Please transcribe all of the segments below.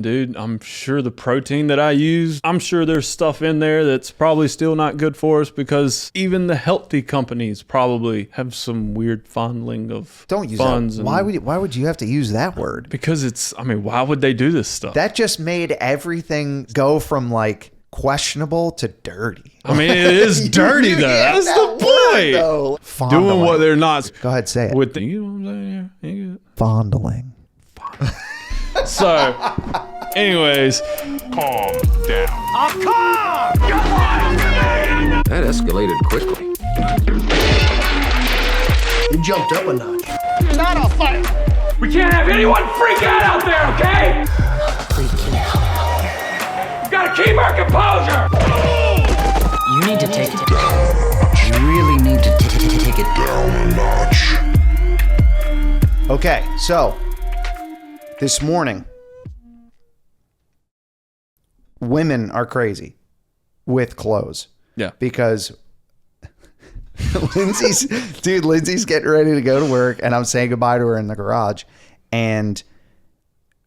Dude, I'm sure the protein that I use, I'm sure there's stuff in there that's probably still not good for us because even the healthy companies probably have some weird fondling of Don't use funds. that. Why would you have to use that word? Because why would they do this stuff? That just made everything go from like questionable to dirty. I mean, it is dirty though. That's the point. Doing what they're not. Go ahead, say it. With the, you know what I'm saying here? Fondling. So, anyways, Calm down. I'm calm! You're lying to me! That escalated quickly. You jumped up a notch. Not a fight! We can't have anyone freak out there, okay? Freaking out. We gotta keep our composure! You need to take it down. You really need to take it down a notch. Okay, so this morning, women are crazy with clothes. Yeah. Because Lindsay's getting ready to go to work and I'm saying goodbye to her in the garage. And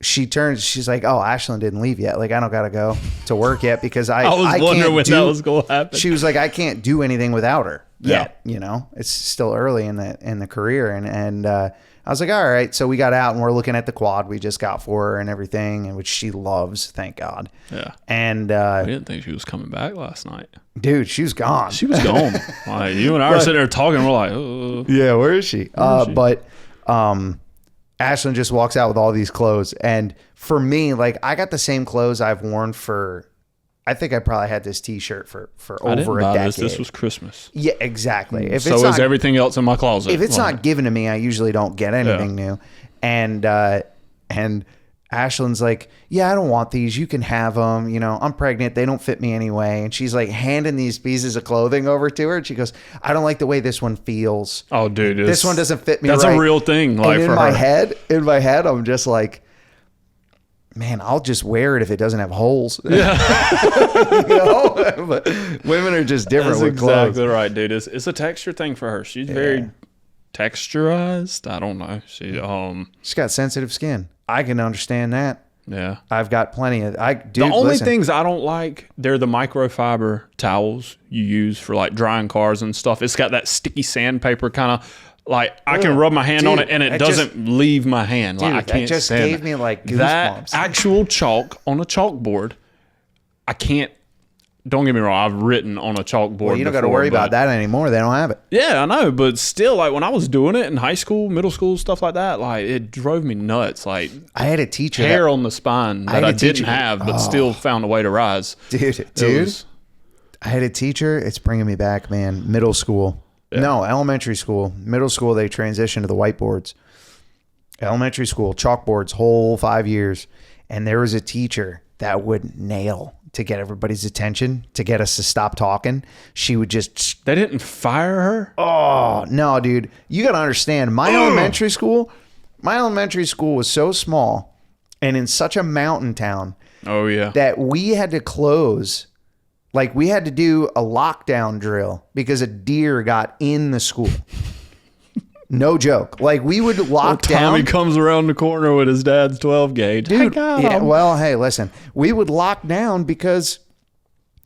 she turns, she's like, oh, Ashlyn didn't leave yet. Like, I don't got to go to work yet because I was wondering when that was going to happen. She was like, I can't do anything without her yet. Yeah. You know, it's still early in the career. And I was like, all right. So we got out and we're looking at the quad we just got for her and everything, and which she loves, thank God. Yeah. And I didn't think she was coming back last night. dude, she was gone. She was gone. Like, you and I were sitting there talking. We're like, yeah, where is she? Where is she? But Ashlyn just walks out with all these clothes. And for me, like, I got the same clothes I've worn for, I think I probably had this t-shirt for I didn't over a buy decade. This was Christmas. Yeah, exactly. If So it's is not, everything else in my closet. if it's not given to me, I usually don't get anything new. And Ashlyn's like, yeah, I don't want these. You can have them. You know, I'm pregnant. They don't fit me anyway. And she's like handing these pieces of clothing over to her. And she goes, I don't like the way this one feels. Oh, dude. This one doesn't fit me That's right. a real thing. Like, And for in my head, I'm just like, man, I'll just wear it if it doesn't have holes. Yeah. You know? But women are just different That's with clothes. exactly right, dude. It's a texture thing for her. She's very texturized. I don't know. She's got sensitive skin. I can understand that. Yeah. I've got plenty of. The only things I don't like, they're the microfiber towels you use for like drying cars and stuff. It's got that sticky sandpaper kind of. Like, I can rub my hand on it and it doesn't leave my hand. Like, I can't that just stand gave me like goosebumps. that actual chalk on a chalkboard. I can't. Don't get me wrong. I've written on a chalkboard. Well, you don't got to before, worry about but- that anymore. They don't have it. Yeah, I know, but still, like when I was doing it in high school, middle school, stuff like that, like it drove me nuts. Like I had a teacher. hair on the spine that had I a didn't teacher- have, but still found a way to rise. Dude. was- I had a teacher. It's bringing me back, man. Middle school. No, elementary school. Middle school, they transitioned to the whiteboards. Elementary school, chalkboards, whole 5 years. And there was a teacher that would nail to get everybody's attention, to get us to stop talking. She would just... They didn't fire her? Oh, no, dude. You got to understand, my elementary school was so small and in such a mountain town Oh, yeah. that we had to close... Like, we had to do a lockdown drill because a deer got in the school. No joke. Like, we would lock down. Tommy comes around the corner with his dad's 12 gauge. Dude, I got yeah, him. well, hey, listen. We would lock down because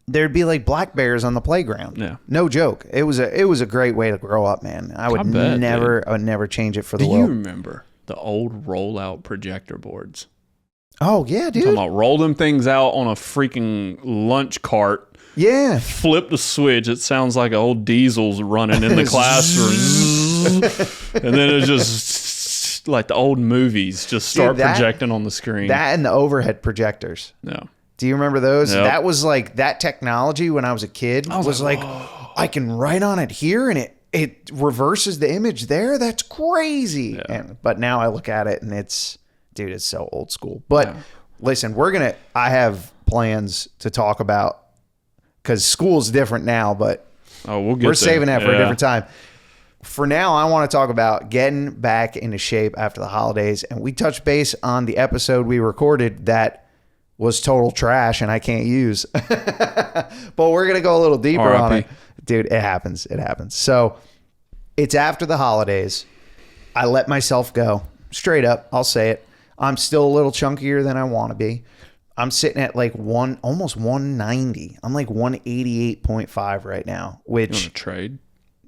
there'd be like black bears on the playground. Yeah. No joke. It was a great way to grow up, man. I would bet, never change it for the Do you world. remember the old rollout projector boards? Oh, yeah, dude. I'm talking about roll them things out on a freaking lunch cart. Yeah. Flip the switch. It sounds like old diesels running in the classroom. And then it just, like the old movies, just start projecting on the screen. That and the overhead projectors. Yeah. Do you remember those? Yep. That was like that technology when I was a kid was like I can write on it here and it reverses the image there. That's crazy. Yeah. But now I look at it and it's so old school. But listen, I have plans to talk about, because school's different now, but we're saving that for a different time. For now, I want to talk about getting back into shape after the holidays. And we touched base on the episode we recorded that was total trash and I can't use. But we're going to go a little deeper on it. Dude, it happens. It happens. So it's after the holidays. I let myself go. Straight up, I'll say it. I'm still a little chunkier than I want to be. I'm sitting at like almost 190. I'm like 188.5 right now, which, you want to trade?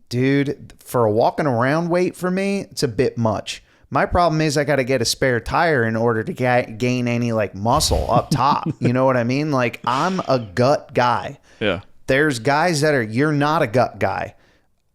Dude, for a walking around weight for me, it's a bit much. My problem is I got to get a spare tire in order to gain any like muscle up top. You know what I mean? Like, I'm a gut guy. Yeah. There's guys that you're not a gut guy.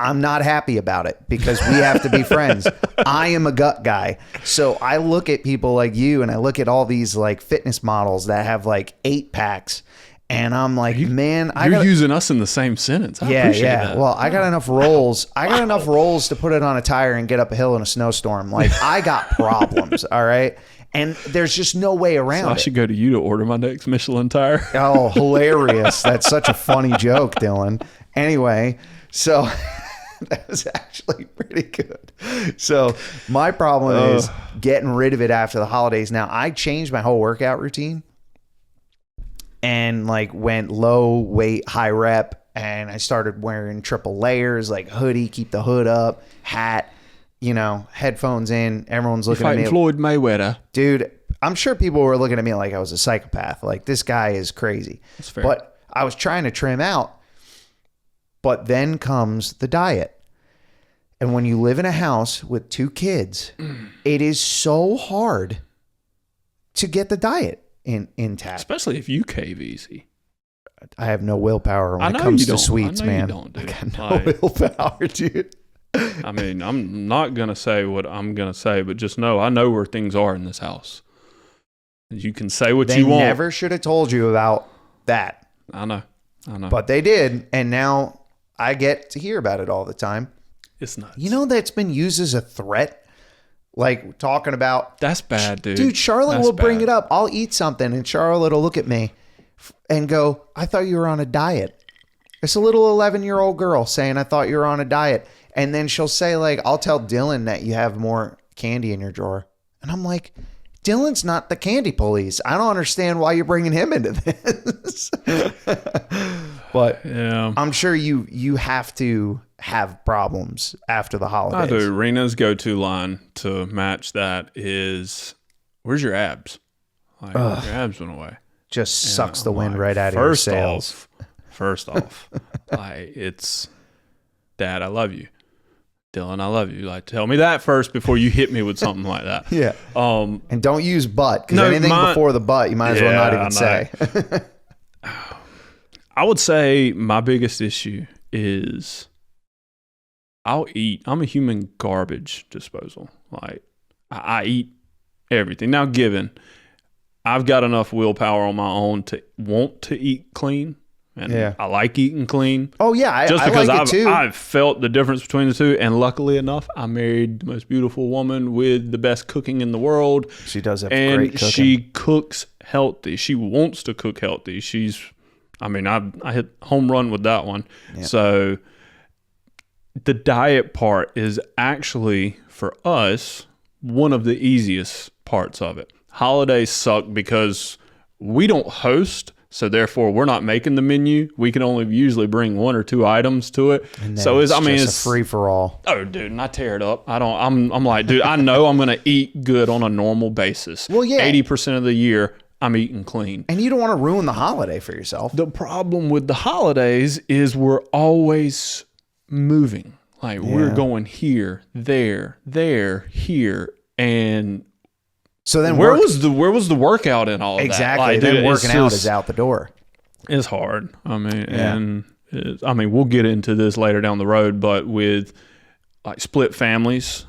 I'm not happy about it because we have to be friends. I am a gut guy. So I look at people like you and I look at all these like fitness models that have like 8-packs. And I'm like, man, you're using us in the same sentence. I appreciate that. Well, I got enough rolls. I got enough rolls to put it on a tire and get up a hill in a snowstorm. Like, I got problems. All right. And there's just no way around it. I should go to you to order my next Michelin tire. Oh, hilarious. That's such a funny joke, Dylan. Anyway, so that was actually pretty good. So my problem is getting rid of it after the holidays. Now, I changed my whole workout routine and like went low weight, high rep. And I started wearing triple layers, like hoodie, keep the hood up, hat, you know, headphones in. Everyone's looking at me. Floyd Mayweather. Dude, I'm sure people were looking at me like I was a psychopath. Like, this guy is crazy. That's fair. But I was trying to trim out. But then comes the diet. And when you live in a house with 2 kids, it is so hard to get the diet intact. Especially if you cave easy. I have no willpower when it comes to sweets, man. You don't, dude. I got no willpower, dude. I mean, I'm not going to say what I'm going to say, but just know I know where things are in this house. You can say what you want. They never should have told you about that. I know. But they did, and now I get to hear about it all the time. It's nuts. You know that's been used as a threat? Like, talking about... That's bad, dude. Dude, Charlotte will bring it up. I'll eat something, and Charlotte will look at me and go, I thought you were on a diet. It's a little 11-year-old girl saying, I thought you were on a diet. And then she'll say, like, I'll tell Dylan that you have more candy in your drawer. And I'm like, Dylan's not the candy police. I don't understand why you're bringing him into this. But yeah. I'm sure you have to have problems after the holidays. I do. Rena's go-to line to match that is, where's your abs? Like, your abs went away. Just sucks the wind right out of your sails. First off, like, it's, Dad, I love you. Dylan, I love you. Like, tell me that first before you hit me with something like that. Yeah. And don't use but, because anything before the but, you might as well not even say. I would say my biggest issue is I'll eat. I'm a human garbage disposal. Like, I eat everything. Now, given I've got enough willpower on my own to want to eat clean. And I like eating clean. Oh, yeah. Just because I like it too. I've felt the difference between the two. And luckily enough, I married the most beautiful woman with the best cooking in the world. She does have great cooking. And she cooks healthy. She wants to cook healthy. I hit home run with that one. Yeah. So the diet part is actually, for us, one of the easiest parts of it. Holidays suck because we don't host. So therefore, we're not making the menu. We can only usually bring 1 or 2 items to it. So it's a free for all. Oh, dude, and I tear it up. I'm like, dude, I know I'm gonna eat good on a normal basis. Well, yeah, 80% of the year I'm eating clean. And you don't want to ruin the holiday for yourself. The problem with the holidays is we're always moving. Like, we're going here, there, here, and. So then where was the workout in all of that? Exactly. Then working out is out the door. It's hard. I mean, we'll get into this later down the road, but with like split families,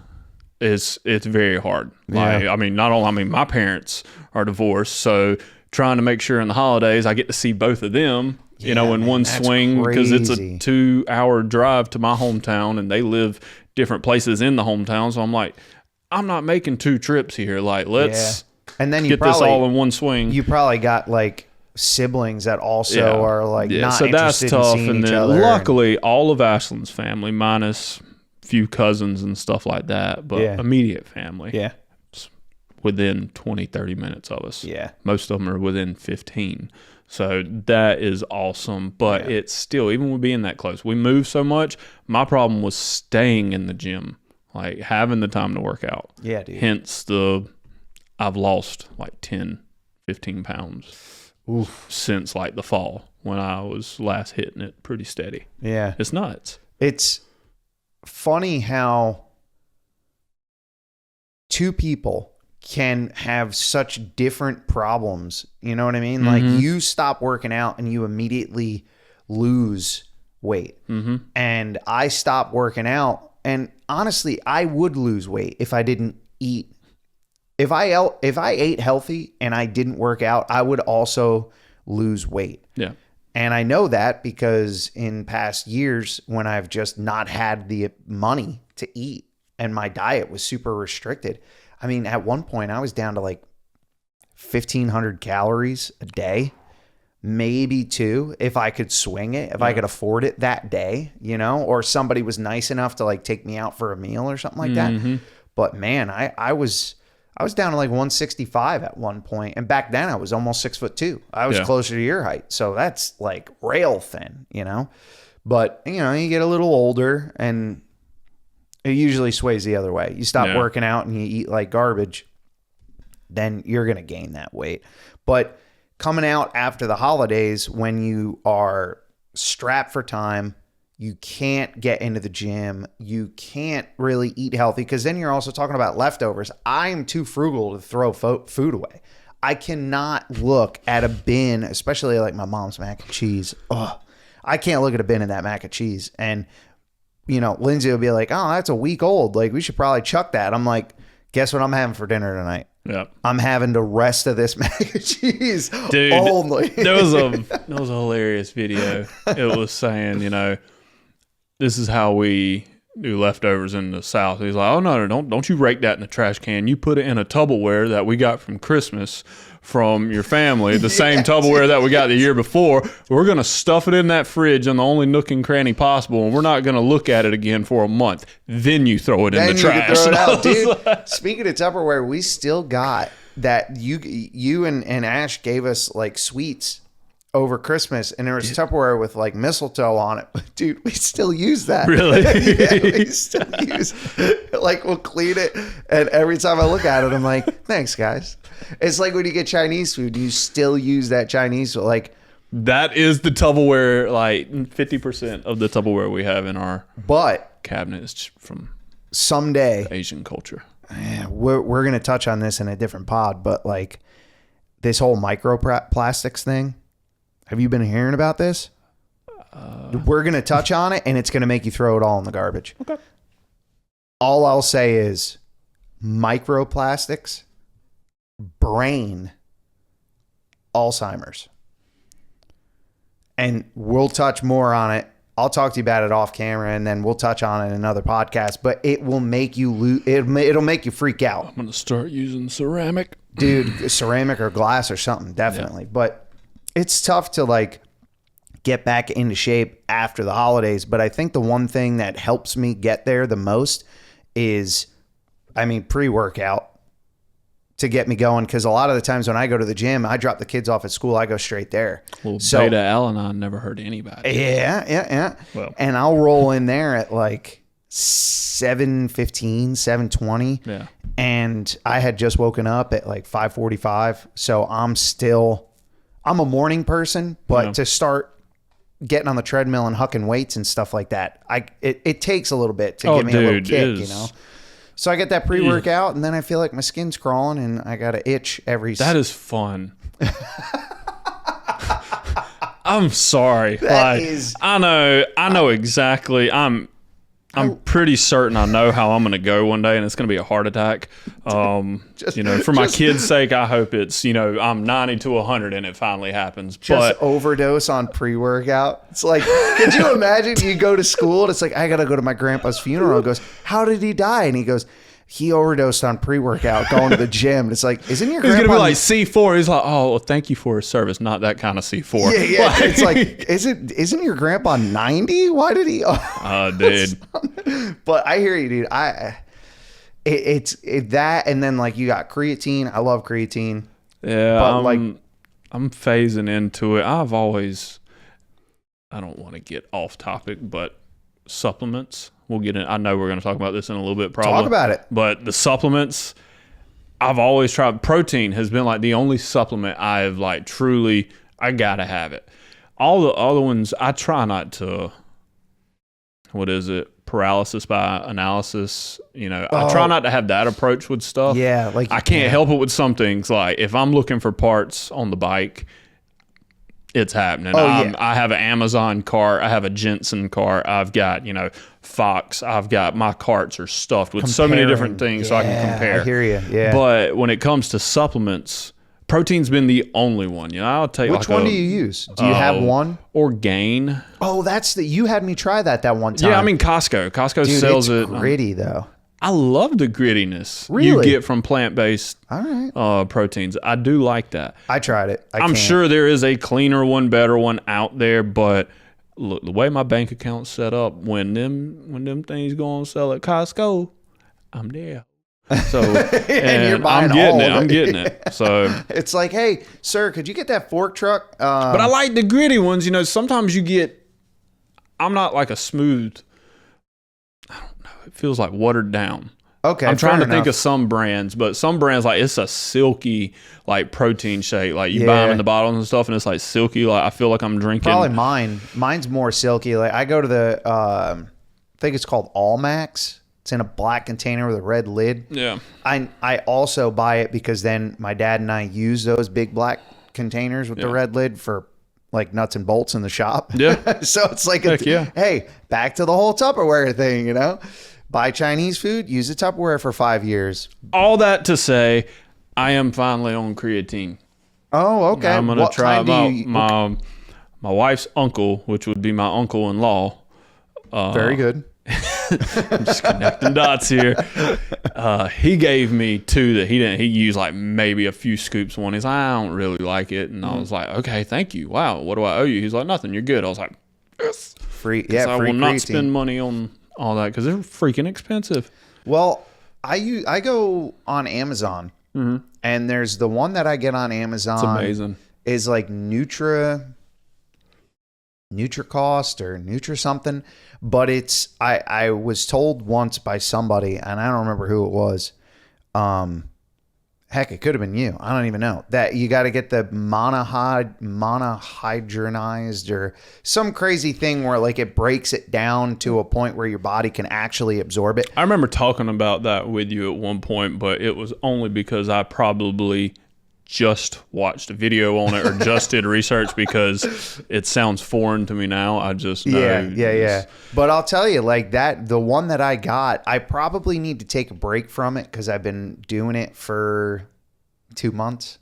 it's very hard. Yeah. Like, my parents are divorced, so trying to make sure in the holidays I get to see both of them, in one swing, because it's a 2-hour drive to my hometown and they live different places in the hometown. So I'm like, I'm not making 2 trips here. Like, let's and then get this all in one swing. You probably got like siblings that also are like not so interested that's tough. in seeing and each then other. Luckily, all of Ashland's family, minus a few cousins and stuff like that, but immediate family. Yeah. Within 20, 30 minutes of us. Yeah. Most of them are within 15. So that is awesome. But it's still, even with being that close, we move so much. My problem was staying in the gym. Like, having the time to work out. Yeah, dude. Hence I've lost like 10, 15 pounds since like the fall when I was last hitting it pretty steady. Yeah. It's nuts. It's funny how two people can have such different problems. You know what I mean? Mm-hmm. Like you stop working out and you immediately lose weight. Mm-hmm. And I stopped working out. And honestly, I would lose weight if I didn't eat. If I ate healthy and I didn't work out, I would also lose weight. Yeah. And I know that because in past years when I've just not had the money to eat and my diet was super restricted. I mean, at one point I was down to like 1,500 calories a day, maybe 2 if I could swing it, if I could afford it that day, you know, or somebody was nice enough to like take me out for a meal or something like that. But man, I was down to like 165 at one point, and back then I was almost 6'2". I was closer to your height, so that's like rail thin, you know. But you know, you get a little older, and it usually sways the other way. You stop working out and you eat like garbage, then you're gonna gain that weight. But coming out after the holidays, when you are strapped for time, you can't get into the gym. You can't really eat healthy because then you're also talking about leftovers. I'm too frugal to throw food away. I cannot look at a bin, especially like my mom's mac and cheese. Ugh. I can't look at a bin of that mac and cheese. And, you know, Lindsay will be like, oh, that's a week old. Like, we should probably chuck that. I'm like, guess what I'm having for dinner tonight? Yeah, I'm having the rest of this mac and cheese. Dude, only. There was a hilarious video. It was saying, you know, this is how we do leftovers in the South. He's like, oh no, don't you rake that in the trash can. You put it in a Tupperware that we got from Christmas from your family, the same Tupperware that we got the year before. We're gonna stuff it in that fridge in the only nook and cranny possible, and we're not gonna look at it again for a month. Then you throw it in the trash. Throw it out, dude. Speaking of Tupperware, we still got that. You and Ash gave us like sweets over Christmas, and there was Tupperware with like mistletoe on it. Dude, we still use that. Really? Yeah, we still use like, we'll clean it, and every time I look at it, I'm like, thanks, guys. It's like when you get Chinese food, you still use that Chinese food. Like, that is the Tupperware, like 50% of the Tupperware we have in our cabinet is from someday Asian culture. We're going to touch on this in a different pod, but like this whole microplastics thing, have you been hearing about this? We're going to touch on it, and it's going to make you throw it all in the garbage. Okay. All I'll say is microplastics, brain, Alzheimer's. And we'll touch more on it. I'll talk to you about it off camera, and then we'll touch on it in another podcast. But it will make you it'll make you freak out. I'm going to start using ceramic. Dude, ceramic or glass or something, definitely. Yeah. But it's tough to like get back into shape after the holidays. But I think the one thing that helps me get there the most is, pre-workout to get me going. Because a lot of the times when I go to the gym, I drop the kids off at school, I go straight there. Well, Beta Al-Anon never hurt anybody. Yeah. Well. And I'll roll in there at like 7:15, 7:20. Yeah. And I had just woken up at like 5:45. So I'm a morning person, but to start getting on the treadmill and hucking weights and stuff like that, it takes a little bit to give me a little kick, you know? So I get that pre-workout, and then I feel like my skin's crawling, and I got to itch every... That is fun. I'm sorry. I know exactly. I'm pretty certain I know how I'm going to go one day, and it's going to be a heart attack. For my kids' sake, I hope it's, I'm 90 to 100 and it finally happens. Just overdose on pre-workout. It's like, could you imagine you go to school and it's like, I got to go to my grandpa's funeral. It goes, how did he die? And he goes, he overdosed on pre-workout going to the gym. And it's like, isn't your grandpa... He's going to be like C4. He's like, oh, well, thank you for his service. Not that kind of C4. Yeah. It's like, isn't your grandpa 90? Why did he... Oh, dude. But I hear you, dude. It's that, and then like you got creatine. I love creatine. Yeah, but I'm phasing into it. I don't want to get off topic, but supplements. We'll get in. I know we're going to talk about this in a little bit, probably. Talk about it. But the supplements, I've always tried. Protein has been like the only supplement I've like truly, I gotta have it. All the other ones, I try not to, what is it? Paralysis by analysis. I try not to have that approach with stuff. Yeah. Like I can't help it with some things. Like if I'm looking for parts on the bike, it's happening. I have an Amazon cart. I have a Jensen cart. I've got, Fox. I've got, my carts are stuffed with so many different things so I can compare. I hear you. Yeah. But when it comes to supplements, protein's been the only one. I'll tell you. Which one do you use? Do you have one? Orgain. Oh, you had me try that one time. Yeah, I mean Costco. Costco Dude, sells it's it. Gritty though. I love the grittiness really? you get from plant-based All right. Proteins. I do like that. I tried it. I'm sure there is a cleaner one, better one out there, but look, the way my bank account's set up, when them things go on sale at Costco, I'm there. So and you're buying I'm getting it. So it's like, hey, sir, could you get that fork truck? But I like the gritty ones. Sometimes you get. I'm not like a smooth. I don't know. It feels like watered down. Okay, I'm trying to think of some brands, but some brands like it's a silky like protein shake. Like you buy them in the bottles and stuff, and it's like silky. Like I feel like I'm drinking. Probably mine. Mine's more silky. Like I go to the, I think it's called All Max. It's in a black container with a red lid. Yeah. I also buy it because then my dad and I use those big black containers with the red lid for like nuts and bolts in the shop. Yeah. So it's like, hey, back to the whole Tupperware thing, Buy Chinese food, use the Tupperware for 5 years. All that to say, I am finally on creatine. Oh, okay. I'm going to try my wife's uncle, which would be my uncle-in-law. Very good. I'm just connecting dots here. He gave me 2 that he didn't. He used like maybe a few scoops. One, he's like, I don't really like it, and I was like, okay, thank you. Wow, what do I owe you? He's like, nothing. You're good. I was like, yes. Free, yeah. I free will not creatine. spend money on all that because they're freaking expensive. Well, I go on Amazon, and there's the one that I get on Amazon. It's amazing. Is like NutraCost or Nutra something, but it's I was told once by somebody, and I don't remember who it was. Heck, it could have been you. I don't even know. That you got to get the monohydronized or some crazy thing where like it breaks it down to a point where your body can actually absorb it. I remember talking about that with you at one point, but it was only because I probably just watched a video on it or just did research because it sounds foreign to me now. I just know. Yeah. But I'll tell you, like that, the one that I got, I probably need to take a break from it because I've been doing it for 2 months.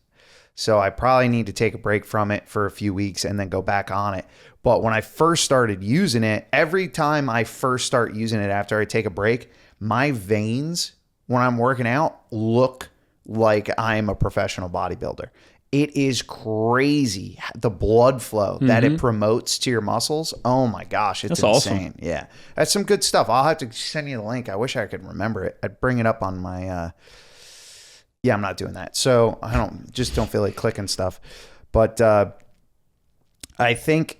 So I probably need to take a break from it for a few weeks and then go back on it. But when I first started using it, every time I first start using it after I take a break, my veins when I'm working out look like I'm a professional bodybuilder. It is crazy the blood flow that it promotes to your muscles. Oh my gosh, it's insane. Awesome. Yeah, that's some good stuff. I'll have to send you the link. I wish I could remember it. I'd bring it up on my. Yeah, I'm not doing that. So I don't feel like clicking stuff. But I think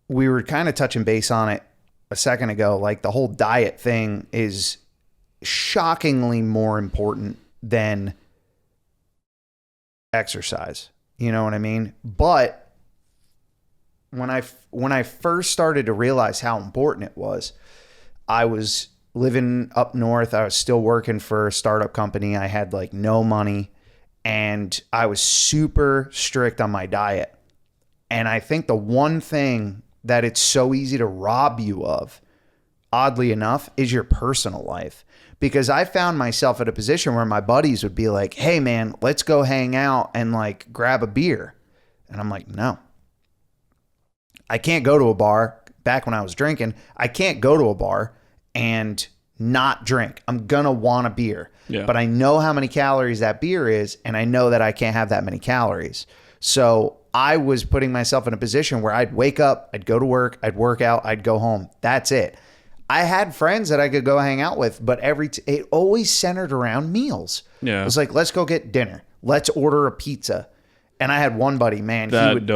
we were kind of touching base on it a second ago. Like the whole diet thing is shockingly more important than exercise. You know what I mean? But when I first started to realize how important it was, I was living up north. I was still working for a startup company. I had like no money and I was super strict on my diet. And I think the one thing that it's so easy to rob you of, oddly enough, is your personal life. Because I found myself at a position where my buddies would be like, hey man, let's go hang out and like grab a beer. And I'm like, no, I can't go to a bar. Back when I was drinking, I can't go to a bar and not drink. I'm going to want a beer, but I know how many calories that beer is. And I know that I can't have that many calories. So I was putting myself in a position where I'd wake up, I'd go to work, I'd work out, I'd go home. That's it. I had friends that I could go hang out with, but it always centered around meals. Yeah. It was like, let's go get dinner. Let's order a pizza. And I had one buddy, man. Dude,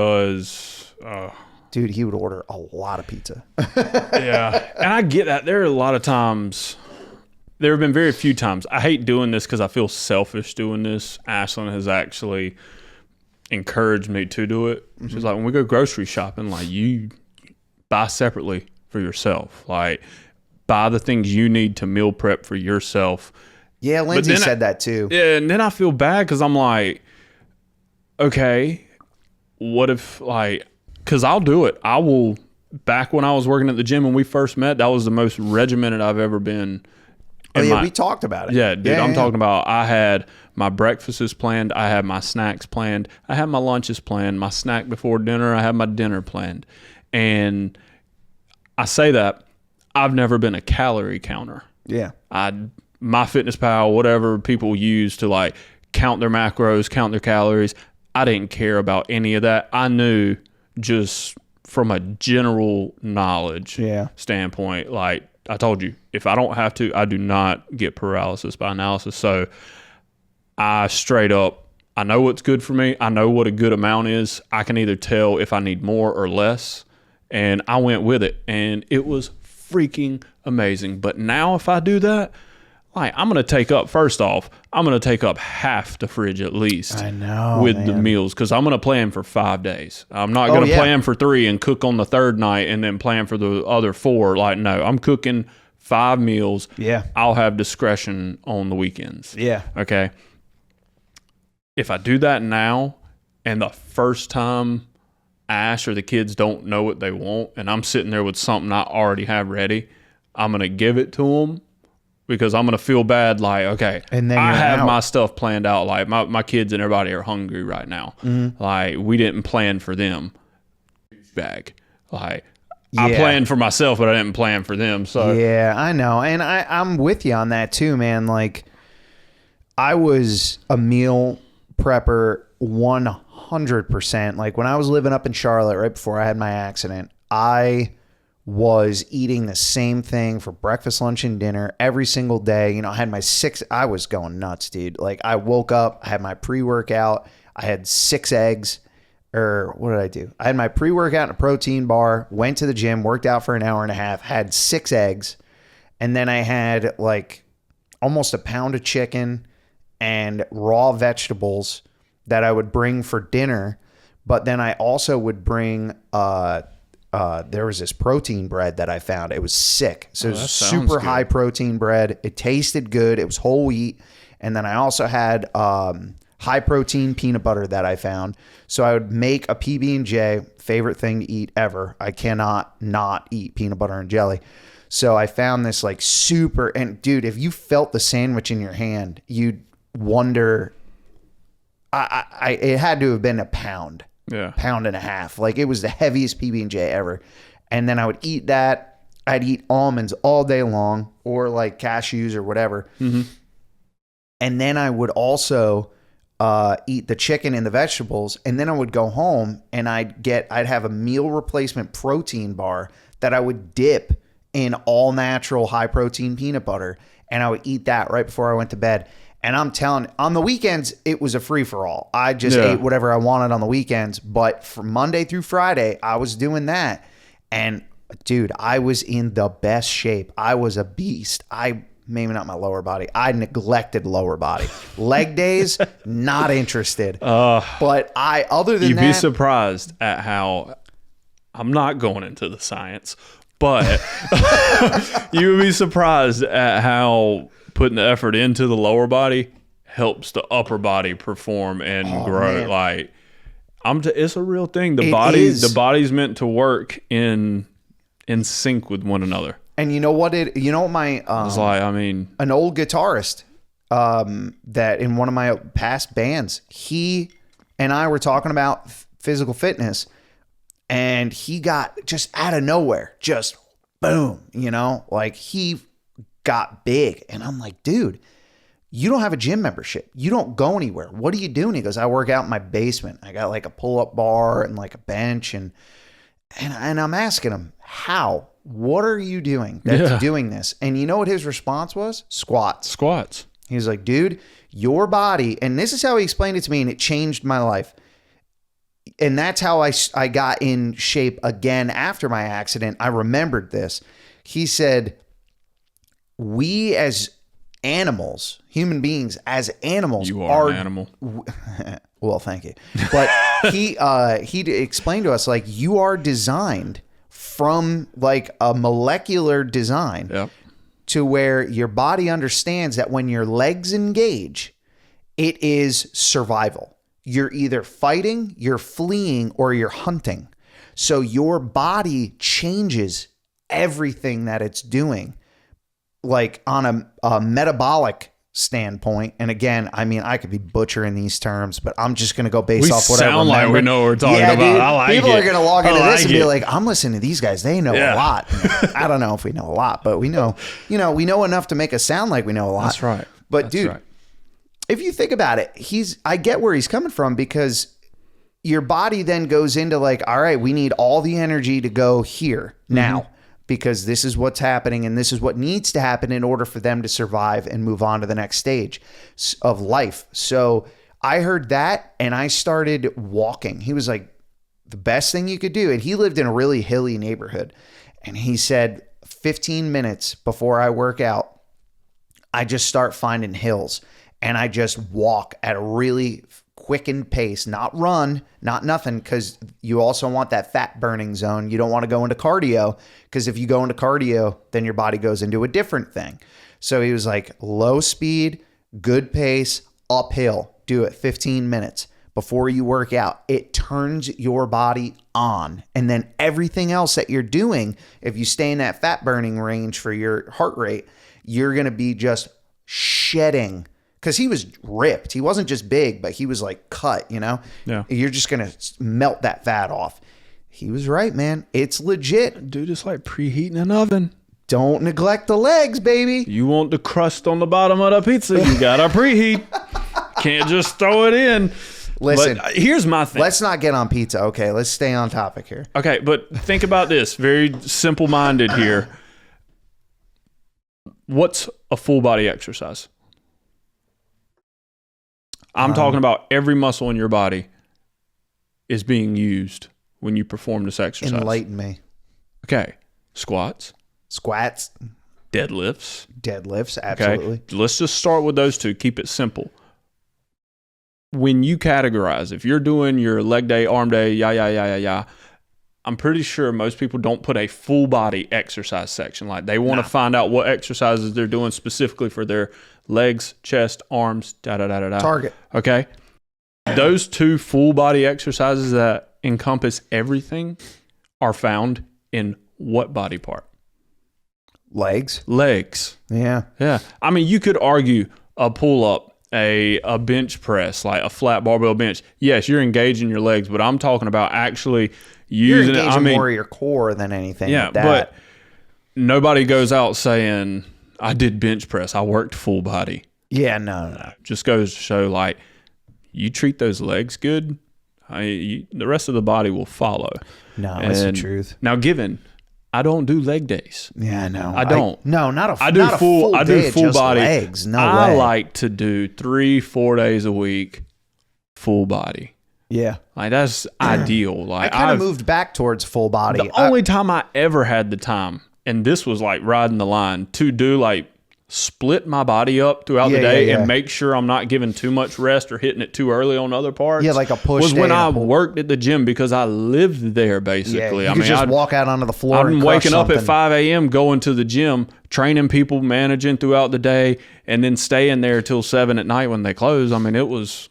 he would order a lot of pizza. Yeah. And I get that. There are a lot of times there have been very few times. I hate doing this because I feel selfish doing this. Ashlyn has actually encouraged me to do it. She's like, when we go grocery shopping, like, you buy separately for yourself. Like, buy the things you need to meal prep for yourself. Yeah, Lindsay said that too. Yeah, and then I feel bad because I'm like, okay, what if, like, because I'll do it. I will. Back when I was working at the gym when we first met, that was the most regimented I've ever been. We talked about it. Yeah, dude, I'm talking about, I had my breakfasts planned. I had my snacks planned. I had my lunches planned. My snack before dinner, I had my dinner planned. And I say that, I've never been a calorie counter. Yeah. MyFitnessPal, whatever people use to like count their macros, count their calories, I didn't care about any of that. I knew just from a general knowledge standpoint, like I told you, if I don't have to, I do not get paralysis by analysis. So I straight up, I know what's good for me. I know what a good amount is. I can either tell if I need more or less. And I went with it. And it was freaking amazing. But now if I do that, like, I'm going to take up, first off, I'm going to take up half the fridge at least. I know, with the meals, because I'm going to plan for 5 days. I'm not going to plan for 3 and cook on the third night and then plan for the other 4. Like, no, I'm cooking 5 meals. Yeah. I'll have discretion on the weekends. Yeah. Okay. If I do that now and the first time Ash or the kids don't know what they want and I'm sitting there with something I already have ready, I'm going to give it to them. Because I'm going to feel bad, like, okay, and then I have my stuff planned out. Like, my kids and everybody are hungry right now. Like, we didn't plan for them. Bag. Like, I planned for myself, but I didn't plan for them. So yeah, I know. And I'm with you on that too, man. Like, I was a meal prepper 100%. Like, when I was living up in Charlotte right before I had my accident, I was eating the same thing for breakfast, lunch, and dinner every single day. You know, I had I was going nuts, dude. Like, I woke up, I had my pre-workout, I had 6 eggs, or what did I do? I had my pre-workout and a protein bar, went to the gym, worked out for an hour and a half, had 6 eggs, and then I had like almost a pound of chicken and raw vegetables that I would bring for dinner. But then I also would bring, there was this protein bread that I found. It was sick. So it was super high protein bread. It tasted good. It was whole wheat. And then I also had high protein peanut butter that I found. So I would make a PB&J, favorite thing to eat ever. I cannot not eat peanut butter and jelly. So I found this like super, and dude, if you felt the sandwich in your hand, you'd wonder, it had to have been a pound. Yeah. Pound and a half. Like, it was the heaviest PB&J ever. And then I would eat that. I'd eat almonds all day long, or like cashews or whatever. And then I would also eat the chicken and the vegetables. And then I would go home and I'd have a meal replacement protein bar that I would dip in all natural high protein peanut butter. And I would eat that right before I went to bed. And I'm telling, on the weekends, it was a free-for-all. I just ate whatever I wanted on the weekends. But from Monday through Friday, I was doing that. And, dude, I was in the best shape. I was a beast. Maybe not my lower body. I neglected lower body. Leg days, not interested. But other than that. You'd be surprised at how, I'm not going into the science, but you would be surprised at how putting the effort into the lower body helps the upper body perform and grow. Man. Like, it's a real thing. The body's meant to work in sync with one another. And you know what? My it's like, I mean, an old guitarist that in one of my past bands, he and I were talking about physical fitness, and he got just out of nowhere, just boom, like he got big. And I'm like, dude, you don't have a gym membership. You don't go anywhere. What are you doing? He goes, I work out in my basement. I got like a pull-up bar and like a bench. And I'm asking him, how? What are you doing that's doing this? And you know what his response was? Squats. He's like, dude, your body, and this is how he explained it to me, and it changed my life. And that's how I got in shape again after my accident. I remembered this. He said, we as animals, human beings as animals, you are an animal. Well, thank you. But he explained to us, like, you are designed from like a molecular design to where your body understands that when your legs engage, it is survival. You're either fighting, you're fleeing, or you're hunting. So your body changes everything that it's doing, like on a metabolic standpoint. And again, I mean, I could be butchering these terms, but I'm just going to go based off what I remember. We sound like we know what we're talking about. Dude, I like people it. are going to log into this and be it. like, I'm listening to these guys. They know a lot. I don't know if we know a lot, but we know, we know enough to make us sound like we know a lot. That's right. But dude, if you think about it, I get where he's coming from, because your body then goes into like, all right, we need all the energy to go here now, because this is what's happening and this is what needs to happen in order for them to survive and move on to the next stage of life. So I heard that and I started walking. He was like, the best thing you could do. And he lived in a really hilly neighborhood. And he said, 15 minutes before I work out, I just start finding hills and I just walk at a really quickened pace, not run, not nothing, because you also want that fat burning zone. You don't want to go into cardio, because if you go into cardio, then your body goes into a different thing. So he was like, low speed, good pace, uphill, do it 15 minutes before you work out. It turns your body on. And then everything else that you're doing, if you stay in that fat burning range for your heart rate, you're going to be just shedding. Because he was ripped. He wasn't just big, but he was like cut, Yeah. You're just going to melt that fat off. He was right, man. It's legit. Dude, it's like preheating an oven. Don't neglect the legs, baby. You want the crust on the bottom of the pizza, you got to preheat. Can't just throw it in. Listen, but here's my thing. Let's not get on pizza. Okay, let's stay on topic here. Okay, but think about this. Very simple-minded here. What's a full body exercise? I'm talking about every muscle in your body is being used when you perform this exercise. Enlighten me. Okay. Squats. Deadlifts, absolutely. Okay. Let's just start with those two. Keep it simple. When you categorize, if you're doing your leg day, arm day, I'm pretty sure most people don't put a full body exercise section. Like they want to find out what exercises they're doing specifically for their legs, chest, arms, Target. Okay. Those two full body exercises that encompass everything are found in what body part? Legs. Yeah. I mean, you could argue a pull up, a bench press, like a flat barbell bench. Yes, you're engaging your legs, but I'm talking about actually using you're engaging more of your core than anything. Yeah, but nobody goes out saying, I did bench press. I worked full body. Yeah, no. Just goes to show, like, you treat those legs good, the rest of the body will follow. No, that's the truth. Now, given I don't do leg days. Yeah, no. I don't. I do full body. Legs. No I way. like to do 3-4 days a week, full body. Yeah. Like that's ideal. Like I kind of moved back towards full body. The only time I ever had the time, and this was like riding the line, to do like split my body up throughout the day and make sure I'm not giving too much rest or hitting it too early on other parts. Yeah, like a push was when I worked at the gym, because I lived there basically. Yeah, you could just walk out onto the floor. I'm waking up at 5 a.m., going to the gym, training people, managing throughout the day, and then staying there till 7 at night when they close. I mean, it was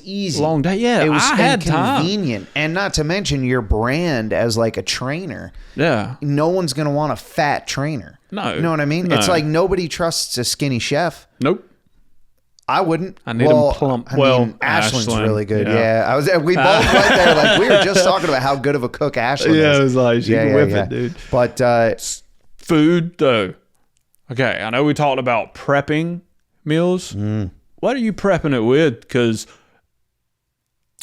easy. Long day. Yeah, it was I had convenient. Time. And not to mention your brand as like a trainer. Yeah. No one's going to want a fat trainer. No. You know what I mean? No. It's like nobody trusts a skinny chef. Nope. I wouldn't. I need them plump. I mean, Ashland's really good. Yeah. We both right there. Like we were just talking about how good of a cook Ashland is. Yeah, it was like, she can whip it, dude. But food, though. Okay, I know we talked about prepping meals. What are you prepping it with? Because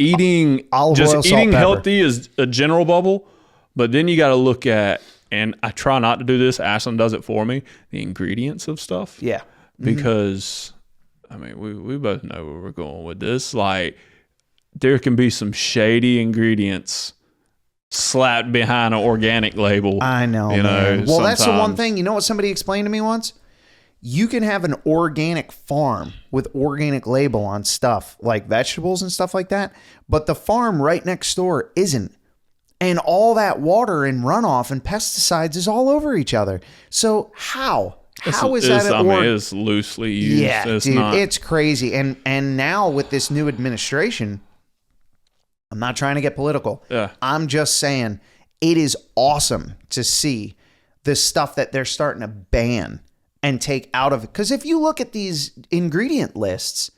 eating healthy is a general bubble, but then you got to look at, and I try not to do this, Ashland does it for me, the ingredients of stuff. Yeah. Because, I mean, we both know where we're going with this. Like, there can be some shady ingredients slapped behind an organic label. I know, man. Well, that's the one thing. You know what somebody explained to me once? you can have an organic farm with organic label on stuff like vegetables and stuff like that, but the farm right next door isn't. And all that water and runoff and pesticides is all over each other. So how is that? It's loosely used. Yeah, dude, it's crazy. And now with this new administration, I'm not trying to get political. Yeah. I'm just saying it is awesome to see the stuff that they're starting to ban and take out of it. Because if you look at these ingredient lists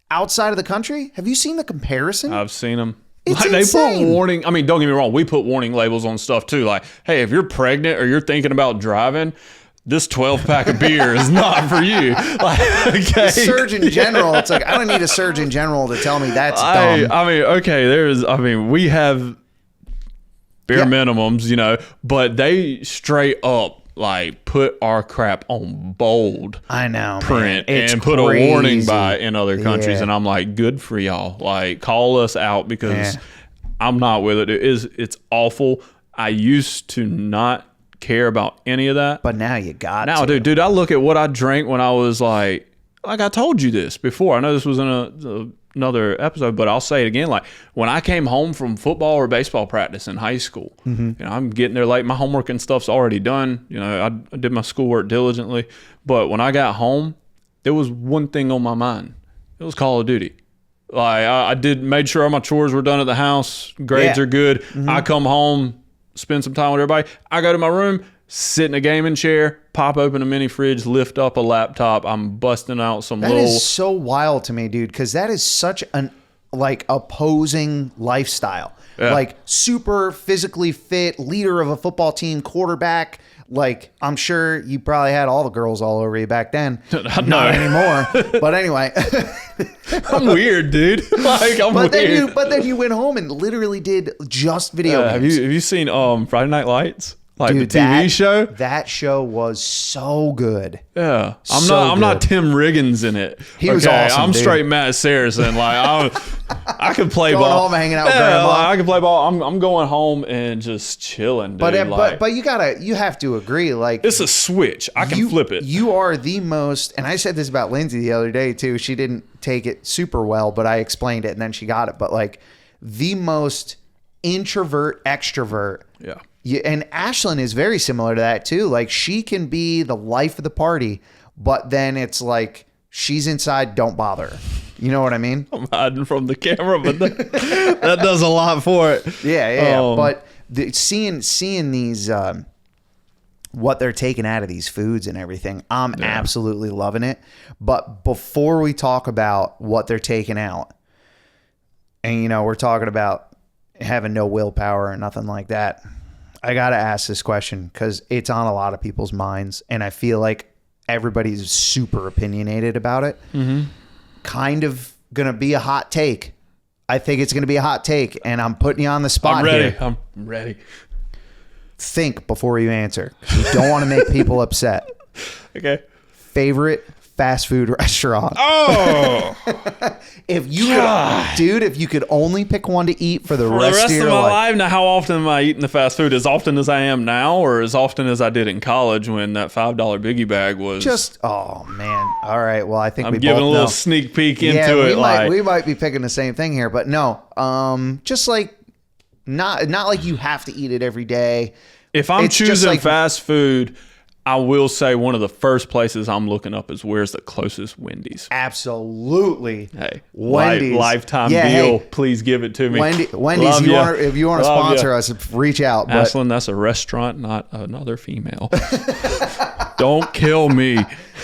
outside of the country, have you seen the comparison? I've seen them. It's like insane. They put warning. I mean, don't get me wrong. We put warning labels on stuff too. Like, hey, if you're pregnant or you're thinking about driving, this 12-pack of beer is not for you. Like, okay. Surgeon General. It's like, I don't need a Surgeon General to tell me that's dumb. I mean, okay, we have bare minimums, you know, but they straight up like put our crap on bold print and put a warning by in other countries. And I'm like, good for y'all. Like, call us out because I'm not with it. It's awful. I used to not care about any of that, but now you got to. dude, I look at what I drank when I was like I told you this before. I know this was in another episode, but I'll say it again. Like, when I came home from football or baseball practice in high school, you know, I'm getting there late. My homework and stuff's already done. You know, I did my schoolwork diligently. But when I got home, there was one thing on my mind. It was Call of Duty. Like, I made sure all my chores were done at the house. Grades are good. I come home, spend some time with everybody. I go to my room, sit in a gaming chair, pop open a mini fridge, lift up a laptop. I'm busting out some That is so wild to me, dude, because that is such an opposing lifestyle. Yeah. Like, super physically fit, leader of a football team, quarterback. Like, I'm sure you probably had all the girls all over you back then. Not anymore. But anyway. I'm weird, dude. Like, I'm weird. But then you went home and literally did just video games. Have you seen Friday Night Lights? Like, dude, the TV show? That show was so good. Yeah. I'm not Tim Riggins in it. He was awesome, I'm dude. Straight Matt Saracen. Like, I could play going ball. Home hanging out with grandma. Like, I could play ball. I'm going home and just chilling, dude. But you have to agree, like, it's a switch. I can flip it. You are the most, and I said this about Lindsay the other day too. She didn't take it super well, but I explained it and then she got it. But like, the most introvert extrovert. Yeah. And Ashlyn is very similar to that too. Like, she can be the life of the party, but then it's like she's inside, don't bother her. You know what I mean? I'm hiding from the camera, but that does a lot for it. Yeah. But seeing these, what they're taking out of these foods and everything, I'm absolutely loving it. But before we talk about what they're taking out, and, you know, we're talking about having no willpower or nothing like that, I got to ask this question because it's on a lot of people's minds, and I feel like everybody's super opinionated about it. Kind of going to be a hot take. I think it's going to be a hot take, and I'm putting you on the spot. I'm ready. Think before you answer. You don't want to make people upset. Okay. Favorite fast food restaurant? Oh, if you could only pick one to eat for the rest of your my life. life. Now, how often am I eating the fast food? As often as I am now, or as often as I did in college when that $5 biggie bag was oh man. All right. Well, I think I'm we giving both a little know. sneak peek into it. We might be picking the same thing here, but no. Just like not like you have to eat it every day. If I'm It's just choosing like- fast food, I will say one of the first places I'm looking up is where's the closest Wendy's. Absolutely. Hey, Wendy's. lifetime deal. Hey, Please give it to me. Wendy's. Love If you want to Love sponsor ya. us, reach out. But Ashlyn, that's a restaurant, not another female. Don't kill me.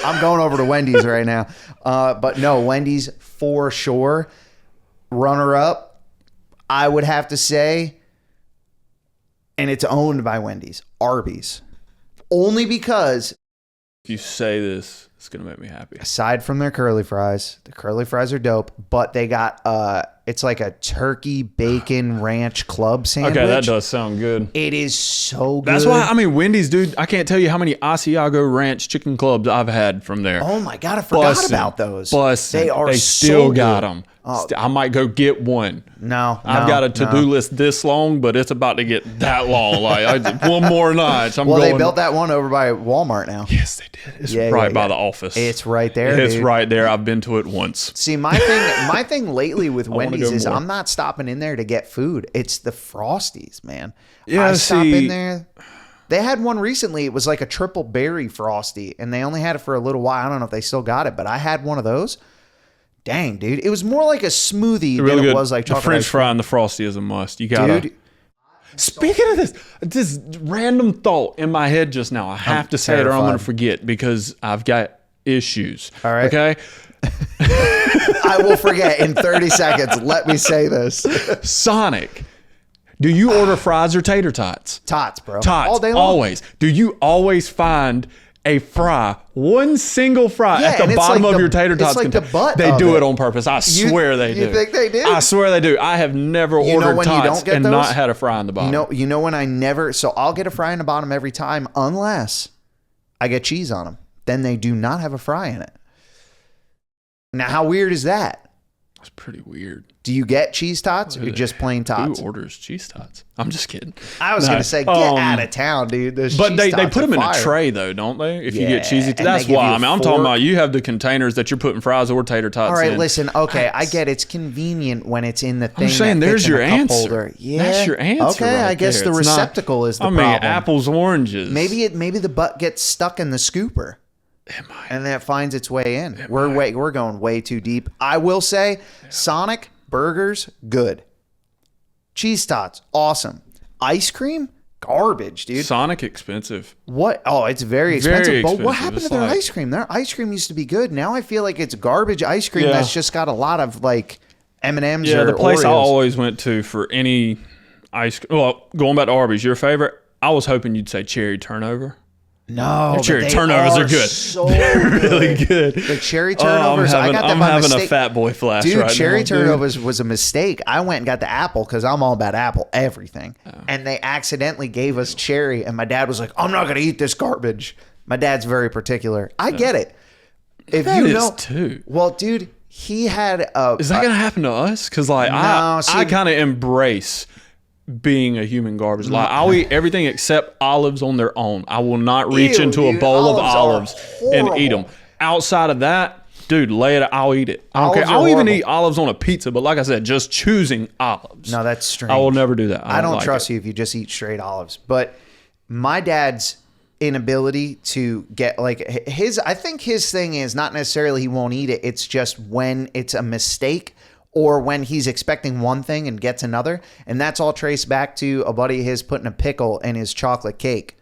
I'm going over to Wendy's right now. But no, Wendy's for sure. Runner up, I would have to say, and it's owned by Wendy's, Arby's. Only because, If you say this, it's going to make me happy. aside from their curly fries, the curly fries are dope, but they got, it's like a turkey bacon ranch club sandwich. Okay, that does sound good. It is so good. That's why, I mean, Wendy's, dude, I can't tell you how many Asiago Ranch chicken clubs I've had from there. Oh my God, I forgot Bussin'. about those. Bussin'. They are They so still good. got them. I might go get one. No, I've got a to-do list this long, but it's about to get that long. Like one more notch. They built that one over by Walmart now. Yes, they did. It's right by the office. It's right there. It's right there. I've been to it once. See, my thing lately with Wendy's is I'm not stopping in there to get food. It's the Frosties, man. Yeah, I stop in there. They had one recently. It was like a triple berry Frosty, and they only had it for a little while. I don't know if they still got it, but I had one of those. Dang, dude. It was more like a smoothie than it was like chocolate. The French fry and the Frosty is a must. You gotta. Dude. Speaking of this random thought in my head just now. I have to say it or I'm going to forget because I've got issues. All right. Okay? I will forget in 30 seconds. Let me say this. Sonic. Do you order fries or tater tots? Tots, bro. Tots. All day long. Always. Do you always find a fry, one single fry at the bottom of your tater tots? It's like the butt. They do it on purpose. I swear they do. You think they do? I swear they do. I have never ordered tots and not had a fry in the bottom. You know when I never. So I'll get a fry in the bottom every time, unless I get cheese on them. Then they do not have a fry in it. Now, how weird is that? That's pretty weird. Do you get cheese tots or just plain tots? Who orders cheese tots? I'm just kidding. I was going to say, get out of town, dude. But they put them in a tray, though, don't they? If you get cheesy, that's why. I mean, I'm talking about you have the containers that you're putting fries or tater tots in. All right, listen. Okay, I get it's convenient when it's in the thing. I'm saying there's your answer. Holder. Yeah, that's your answer. Okay, I guess the receptacle is the problem. I mean, apples, oranges. Maybe the butt gets stuck in the scooper. And then it finds its way in. We're going way too deep. I will say, Sonic burgers, good. Cheese tots, awesome. Ice cream, garbage, dude. Sonic expensive. What? Oh, it's very expensive. But what happened to their ice cream? Their ice cream used to be good. Now I feel like it's garbage ice cream that's just got a lot of like M&Ms. Yeah, or the place Oreos. I always went to for any ice cream. Well, going back to Arby's, your favorite. I was hoping you'd say cherry turnover. No, their cherry turnovers are good. So They're really good. The cherry turnovers. I'm I got them by having mistake. a fat boy flash dude, right cherry now. turnovers was a mistake. I went and got the apple because I'm all about apple everything. And they accidentally gave us cherry, and my dad was like, "I'm not going to eat this garbage." My dad's very particular. I get it. If that you know, is too. Well, dude, he had a. Is that going to happen to us? Because like I kind of embrace being a human garbage. Like I'll eat everything except olives on their own. I will not reach into a bowl of olives and eat them. Outside of that, dude, lay it. I'll eat it. I don't care. I'll even eat olives on a pizza. But like I said, just choosing olives. No, that's strange. I will never do that. I don't trust you if you just eat straight olives. But my dad's inability to get like I think his thing is not necessarily he won't eat it. It's just when it's a mistake. Or when he's expecting one thing and gets another. And that's all traced back to a buddy of his putting a pickle in his chocolate cake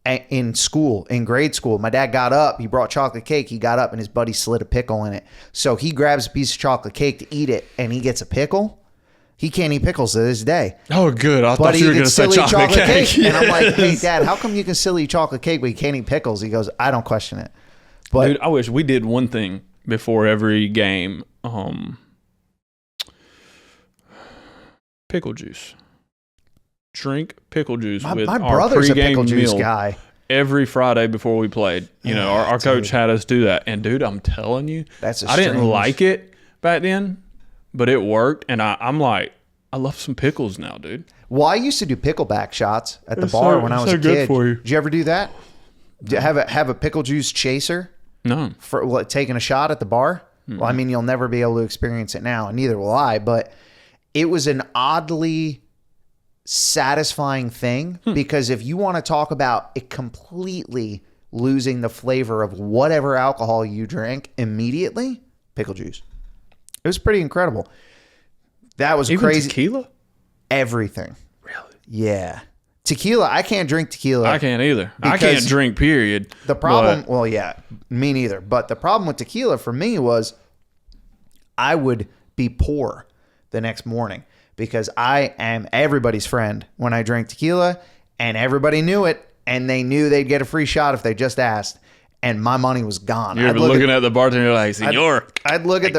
in school, in grade school. My dad got up. He brought chocolate cake. He got up and his buddy slid a pickle in it. So he grabs a piece of chocolate cake to eat it and he gets a pickle. He can't eat pickles to this day. Oh, good. I thought you were going to say chocolate cake. Yes. And I'm like, hey, Dad, how come you can still eat chocolate cake but you can't eat pickles? He goes, I don't question it. But dude, I wish we did one thing before every game. Pickle juice. Drink pickle juice with our brother's pregame a pickle juice meal guy. Every Friday before we played. You know, our coach had us do that. And dude, I'm telling you, I didn't like it back then, but it worked. And I'm like, I love some pickles now, dude. Well, I used to do pickleback shots at the bar when I was a kid. For you. Did you ever do that? Did you have a pickle juice chaser? No. For taking a shot at the bar? Mm-hmm. Well, I mean, you'll never be able to experience it now, and neither will I, but it was an oddly satisfying thing because if you want to talk about it completely losing the flavor of whatever alcohol you drank immediately, pickle juice. It was pretty incredible. That was even crazy. Tequila? Everything. Really? Yeah. Tequila, I can't drink tequila. I can't either. I can't drink, period. The problem, well, yeah, me neither. But the problem with tequila for me was I would be poor the next morning because I am everybody's friend when I drank tequila, and everybody knew it, and they knew they'd get a free shot if they just asked, and my money was gone. You're looking at the bartender like, senor. I'd look at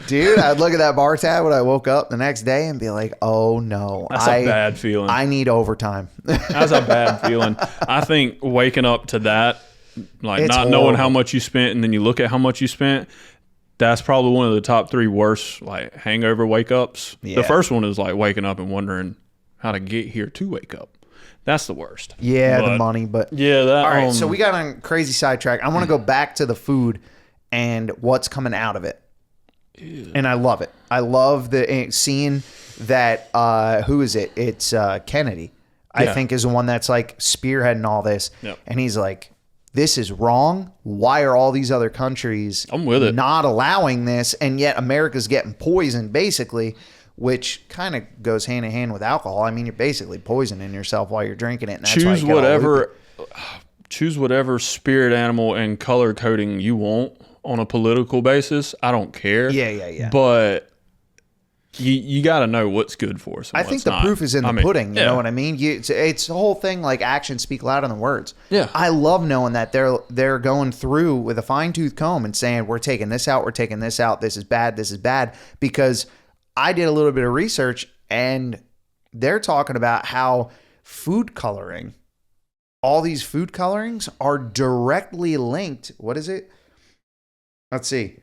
dude, I'd look at that bar tab when I woke up the next day and be like, oh no. That's a bad feeling. I need overtime. That's a bad feeling. I think waking up to that, like it's not horrible. knowing how much you spent, and then you look at how much you spent, That's probably one of the top 3 worst like hangover wake ups. Yeah. The first one is like waking up and wondering how to get here to wake up. That's the worst. Yeah, the money, but yeah. That, all right, so we got on crazy sidetrack. I want to go back to the food and what's coming out of it. Ew. And I love it. I love the seeing that. Who is it? It's Kennedy. I think is the one that's like spearheading all this. Yep. And he's like, this is wrong. Why are all these other countries not allowing this? And yet America's getting poisoned, basically, which kind of goes hand in hand with alcohol. I mean, you're basically poisoning yourself while you're drinking it. And that's choose whatever spirit animal and color coding you want on a political basis. I don't care. Yeah. But you got to know what's good for us. I think the proof is in the pudding. You know what I mean? It's the whole thing. Like, actions speak louder than words. Yeah. I love knowing that they're going through with a fine tooth comb and saying, we're taking this out, we're taking this out. This is bad. This is bad. Because I did a little bit of research and they're talking about how food coloring, all these food colorings are directly linked. What is it? Let's see.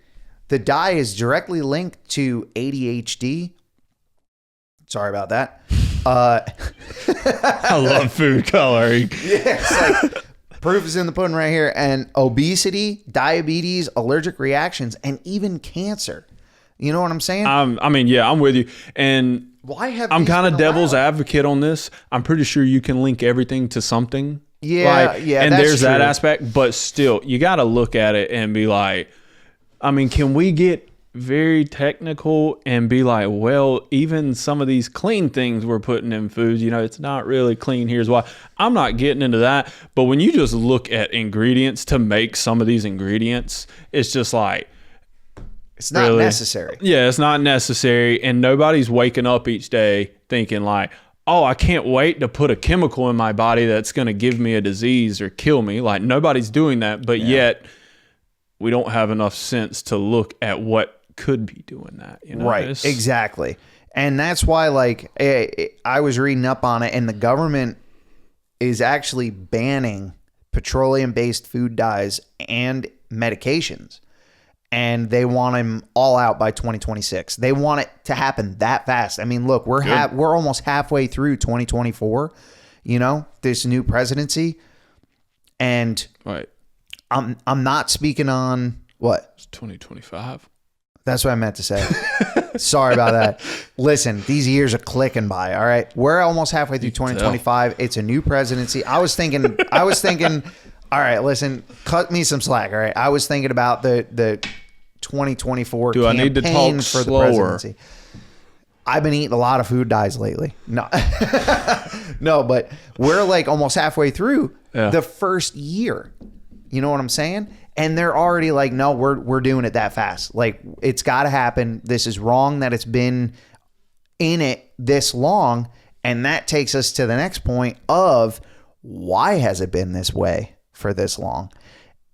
The dye is directly linked to ADHD. Sorry about that. I love food coloring. Yeah, it's like proof is in the pudding right here. And obesity, diabetes, allergic reactions, and even cancer. You know what I'm saying? I mean, yeah, I'm with you. And why have I'm kind of devil's advocate on this. I'm pretty sure you can link everything to something. Yeah, and that's there's true. that aspect. But still, you got to look at it and be like, I mean, can we get very technical and be like, well, even some of these clean things we're putting in foods, it's not really clean. Here's why. I'm not getting into that. But when you just look at ingredients to make some of these ingredients, it's just like, it's not necessary. Yeah, it's not necessary. And nobody's waking up each day thinking like, oh, I can't wait to put a chemical in my body that's going to give me a disease or kill me. Like, nobody's doing that. But yet we don't have enough sense to look at what could be doing that. Right, exactly. And that's why, like, I was reading up on it, and the government is actually banning petroleum-based food dyes and medications. And they want them all out by 2026. They want it to happen that fast. I mean, look, we're almost halfway through 2024, this new presidency. And right. I'm not speaking on what? It's 2025. That's what I meant to say. Sorry about that. Listen, these years are clicking by. All right. We're almost halfway through 2025. It's a new presidency. I was thinking, all right, listen, cut me some slack. All right. I was thinking about the 2024 campaign I need to talk for slower? The presidency. I've been eating a lot of food dyes lately. No, no, but we're like almost halfway through the first year. You know what I'm saying? And they're already like, no, we're doing it that fast. Like, it's got to happen. This is wrong that it's been in it this long. And that takes us to the next point of, why has it been this way for this long?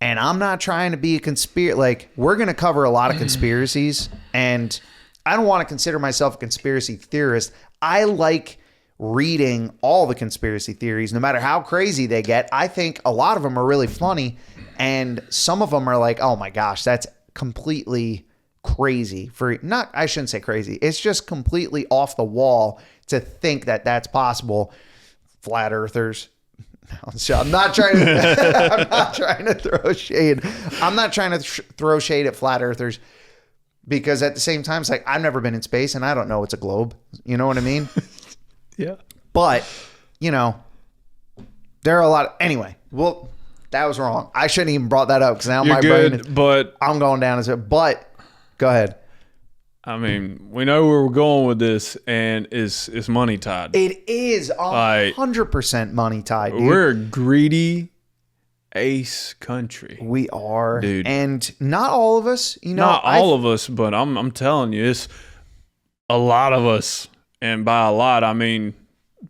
And I'm not trying to be a conspiracy. Like, we're going to cover a lot of conspiracies, and I don't want to consider myself a conspiracy theorist. I like reading all the conspiracy theories, no matter how crazy they get. I think a lot of them are really funny, and some of them are like, oh my gosh, that's completely crazy. I shouldn't say crazy. It's just completely off the wall to think that that's possible. Flat earthers. I'm not trying to throw shade. I'm not trying to throw shade at flat earthers, because at the same time, it's like, I've never been in space and I don't know it's a globe. You know what I mean? Yeah. But, there are a lot. Anyway, well, that was wrong. I shouldn't even brought that up, because now my brain, but I'm going down as it. But go ahead. I mean, we know where we're going with this, and it's money tied. It is 100% money tied, dude. We're a greedy ace country. We are, dude. And not all of us. Not all of us, but I'm telling you, it's a lot of us. And by a lot, I mean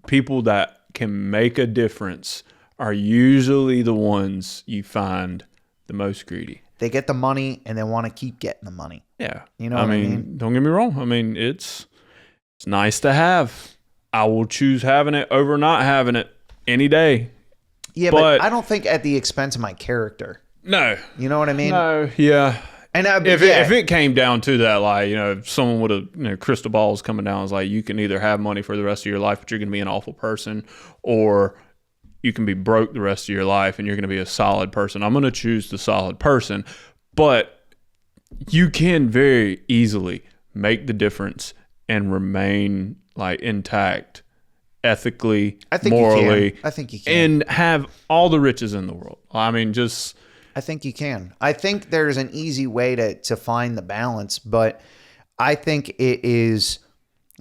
people that can make a difference are usually the ones you find the most greedy. They get the money and they want to keep getting the money. Yeah. You know what I mean? Don't get me wrong. I mean, it's nice to have. I will choose having it over not having it any day. Yeah, but I don't think at the expense of my character. No. You know what I mean? No, yeah. And if it came down to that, like, if someone would have, crystal balls coming down, it's like, you can either have money for the rest of your life, but you're going to be an awful person, or you can be broke the rest of your life and you're going to be a solid person. I'm going to choose the solid person, but you can very easily make the difference and remain like intact ethically, morally. I think you can. And have all the riches in the world. I mean, I think you can. I think there's an easy way to find the balance, but I think it is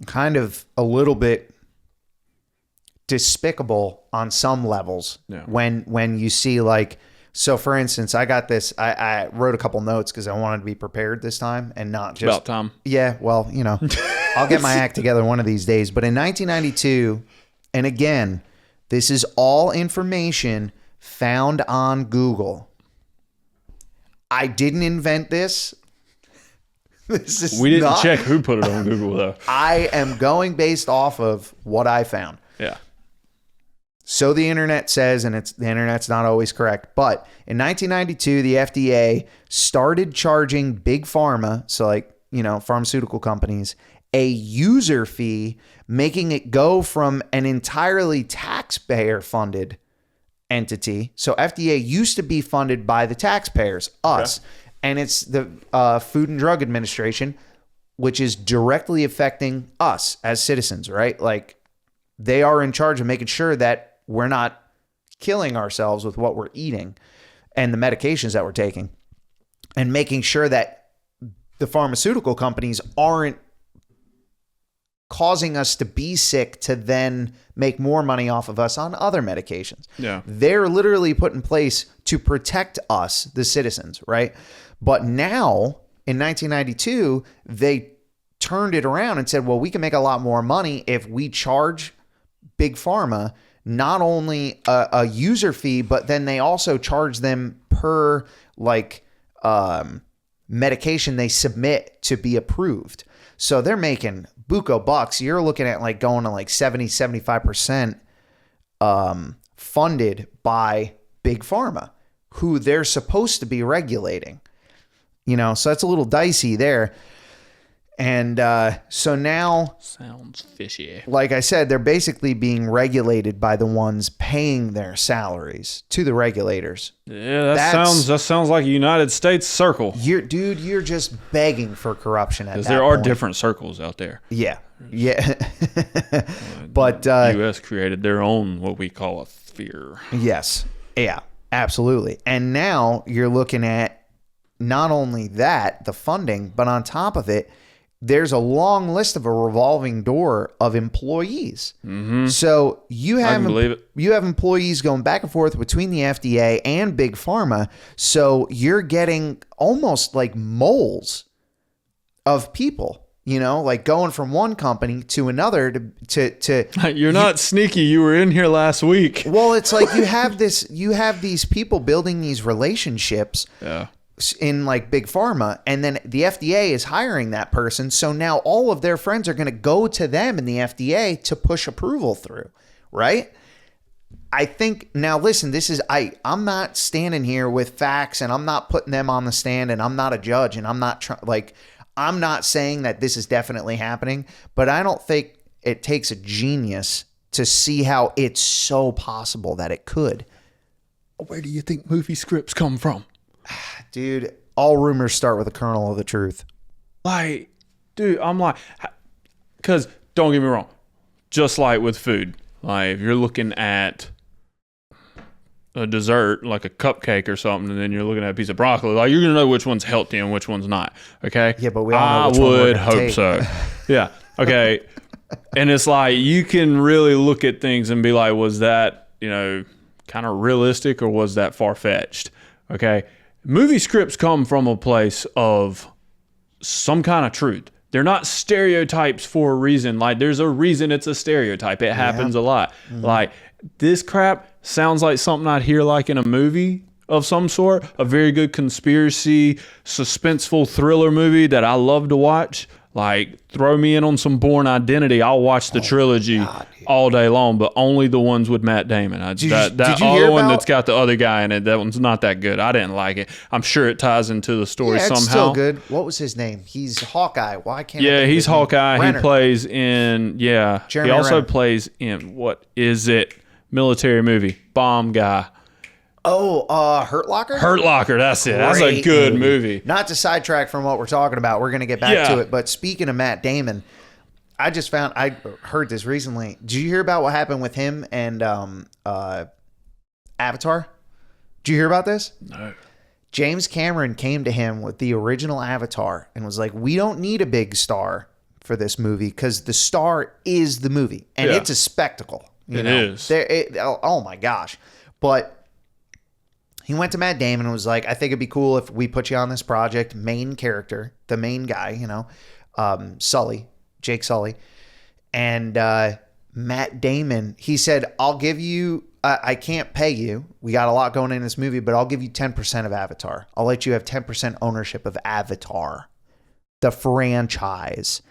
kind of a little bit despicable on some levels when you see, like, so for instance, I got this, I wrote a couple notes because I wanted to be prepared this time and not just about time. Yeah, well, I'll get my act together one of these days. But in 1992, and again, this is all information found on Google. I didn't invent this. We didn't check who put it on Google, though. I am going based off of what I found. Yeah. So the internet says, and the internet's not always correct. But in 1992, the FDA started charging big pharma, so like, pharmaceutical companies, a user fee, making it go from an entirely taxpayer-funded entity. So FDA used to be funded by the taxpayers, us, and it's the Food and Drug Administration, which is directly affecting us as citizens, right? Like, they are in charge of making sure that we're not killing ourselves with what we're eating and the medications that we're taking, and making sure that the pharmaceutical companies aren't causing us to be sick to then make more money off of us on other medications. Yeah. They're literally put in place to protect us, the citizens, right? But now, in 1992, they turned it around and said, well, we can make a lot more money if we charge big pharma not only a user fee, but then they also charge them per medication they submit to be approved. So they're making buco bucks. You're looking at like going to like 70, 75% funded by big pharma, who they're supposed to be regulating. So that's a little dicey there. And so now, sounds fishy. Like I said, they're basically being regulated by the ones paying their salaries to the regulators. Yeah, that sounds like a United States circle. You're just begging for corruption at that point. Because there are different circles out there. Yeah. But the U.S. created their own, what we call a sphere. Yes. Yeah, absolutely. And now you're looking at not only that, the funding, but on top of it, there's a long list of a revolving door of employees. Mm-hmm. So you have employees going back and forth between the FDA and big pharma. So you're getting almost like moles of people, like going from one company to another to You're not sneaky. You were in here last week. Well, it's like you have these people building these relationships. Yeah. In like big pharma, and then the FDA is hiring that person. So now all of their friends are going to go to them in the FDA to push approval through, right? I think now, listen, I'm not standing here with facts, and I'm not putting them on the stand, and I'm not a judge, and I'm not I'm not saying that this is definitely happening, but I don't think it takes a genius to see how it's so possible that it could. Where do you think movie scripts come from? Dude, all rumors start with a kernel of the truth. Like, dude, I'm like, because don't get me wrong, just like with food, like if you're looking at a dessert, like a cupcake or something, and then you're looking at a piece of broccoli, like you're going to know which one's healthy and which one's not, okay? Yeah, but we all know which one we're gonna take. So. Yeah, okay. And it's like, you can really look at things and be like, was that, kind of realistic, or was that far-fetched? Okay. Movie scripts come from a place of some kind of truth. They're not stereotypes for a reason. Like, there's a reason it's a stereotype. It happens a lot. Mm-hmm. Like, this crap sounds like something I'd hear like in a movie of some sort, a very good conspiracy, suspenseful thriller movie that I love to watch. Like, throw me in on some Bourne Identity. I'll watch the trilogy all day long, but only the ones with Matt Damon. That other one that's got the other guy in it, that one's not that good. I didn't like it. I'm sure it ties into the story somehow. It's still good. What was his name? He's Hawkeye. Why can't I think he's Hawkeye. Renner. He plays in, Jeremy he also Renner. plays in, what is it? Military movie. Bomb guy. Oh, Hurt Locker? Hurt Locker, that's it. That's a good movie. Not to sidetrack from what we're talking about. We're going to get back to it. But speaking of Matt Damon, I heard this recently. Did you hear about what happened with him and Avatar? Did you hear about this? No. James Cameron came to him with the original Avatar and was like, we don't need a big star for this movie because the star is the movie. And it's a spectacle. It is. Oh my gosh. But he went to Matt Damon and was like, I think it'd be cool if we put you on this project, main character, the main guy, Sully, Jake Sully. And Matt Damon, he said, I'll give you, I can't pay you. We got a lot going in this movie, but I'll give you 10% of Avatar. I'll let you have 10% ownership of Avatar, the franchise.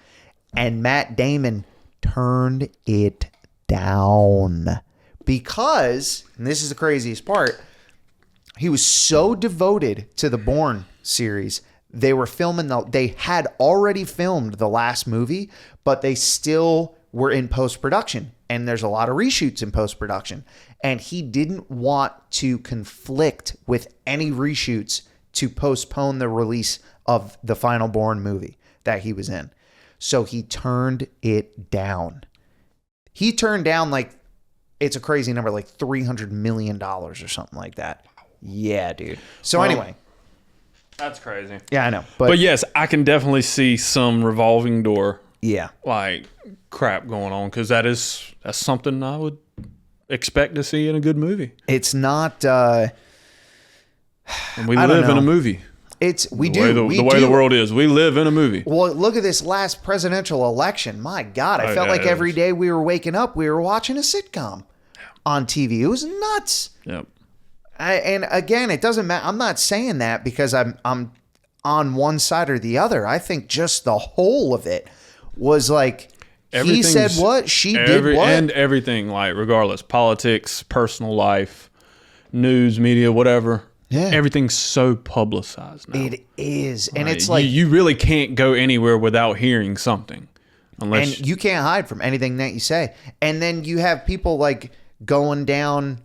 And Matt Damon turned it down because, and this is the craziest part, he was so devoted to the Bourne series. They were filming they had already filmed the last movie, but they still were in post-production. And there's a lot of reshoots in post-production. And he didn't want to conflict with any reshoots to postpone the release of the final Bourne movie that he was in. So he turned it down. He turned down, like, it's a crazy number, like $300 million or something like that. Yeah, dude. So anyway. That's crazy. Yeah, I know. But yes, I can definitely see some revolving door like crap going on, because that's something I would expect to see in a good movie. It's not and we live in a movie. The way the world is. We live in a movie. Well, look at this last presidential election. My God, I felt like every day we were waking up, we were watching a sitcom on TV. It was nuts. Yep. And again, it doesn't matter. I'm not saying that because I'm on one side or the other. I think just the whole of it was like, he said what, she did what. And everything, like, regardless, politics, personal life, news, media, whatever. Yeah. Everything's so publicized now. It is. And it's like, you really can't go anywhere without hearing something. And you can't hide from anything that you say. And then you have people like going down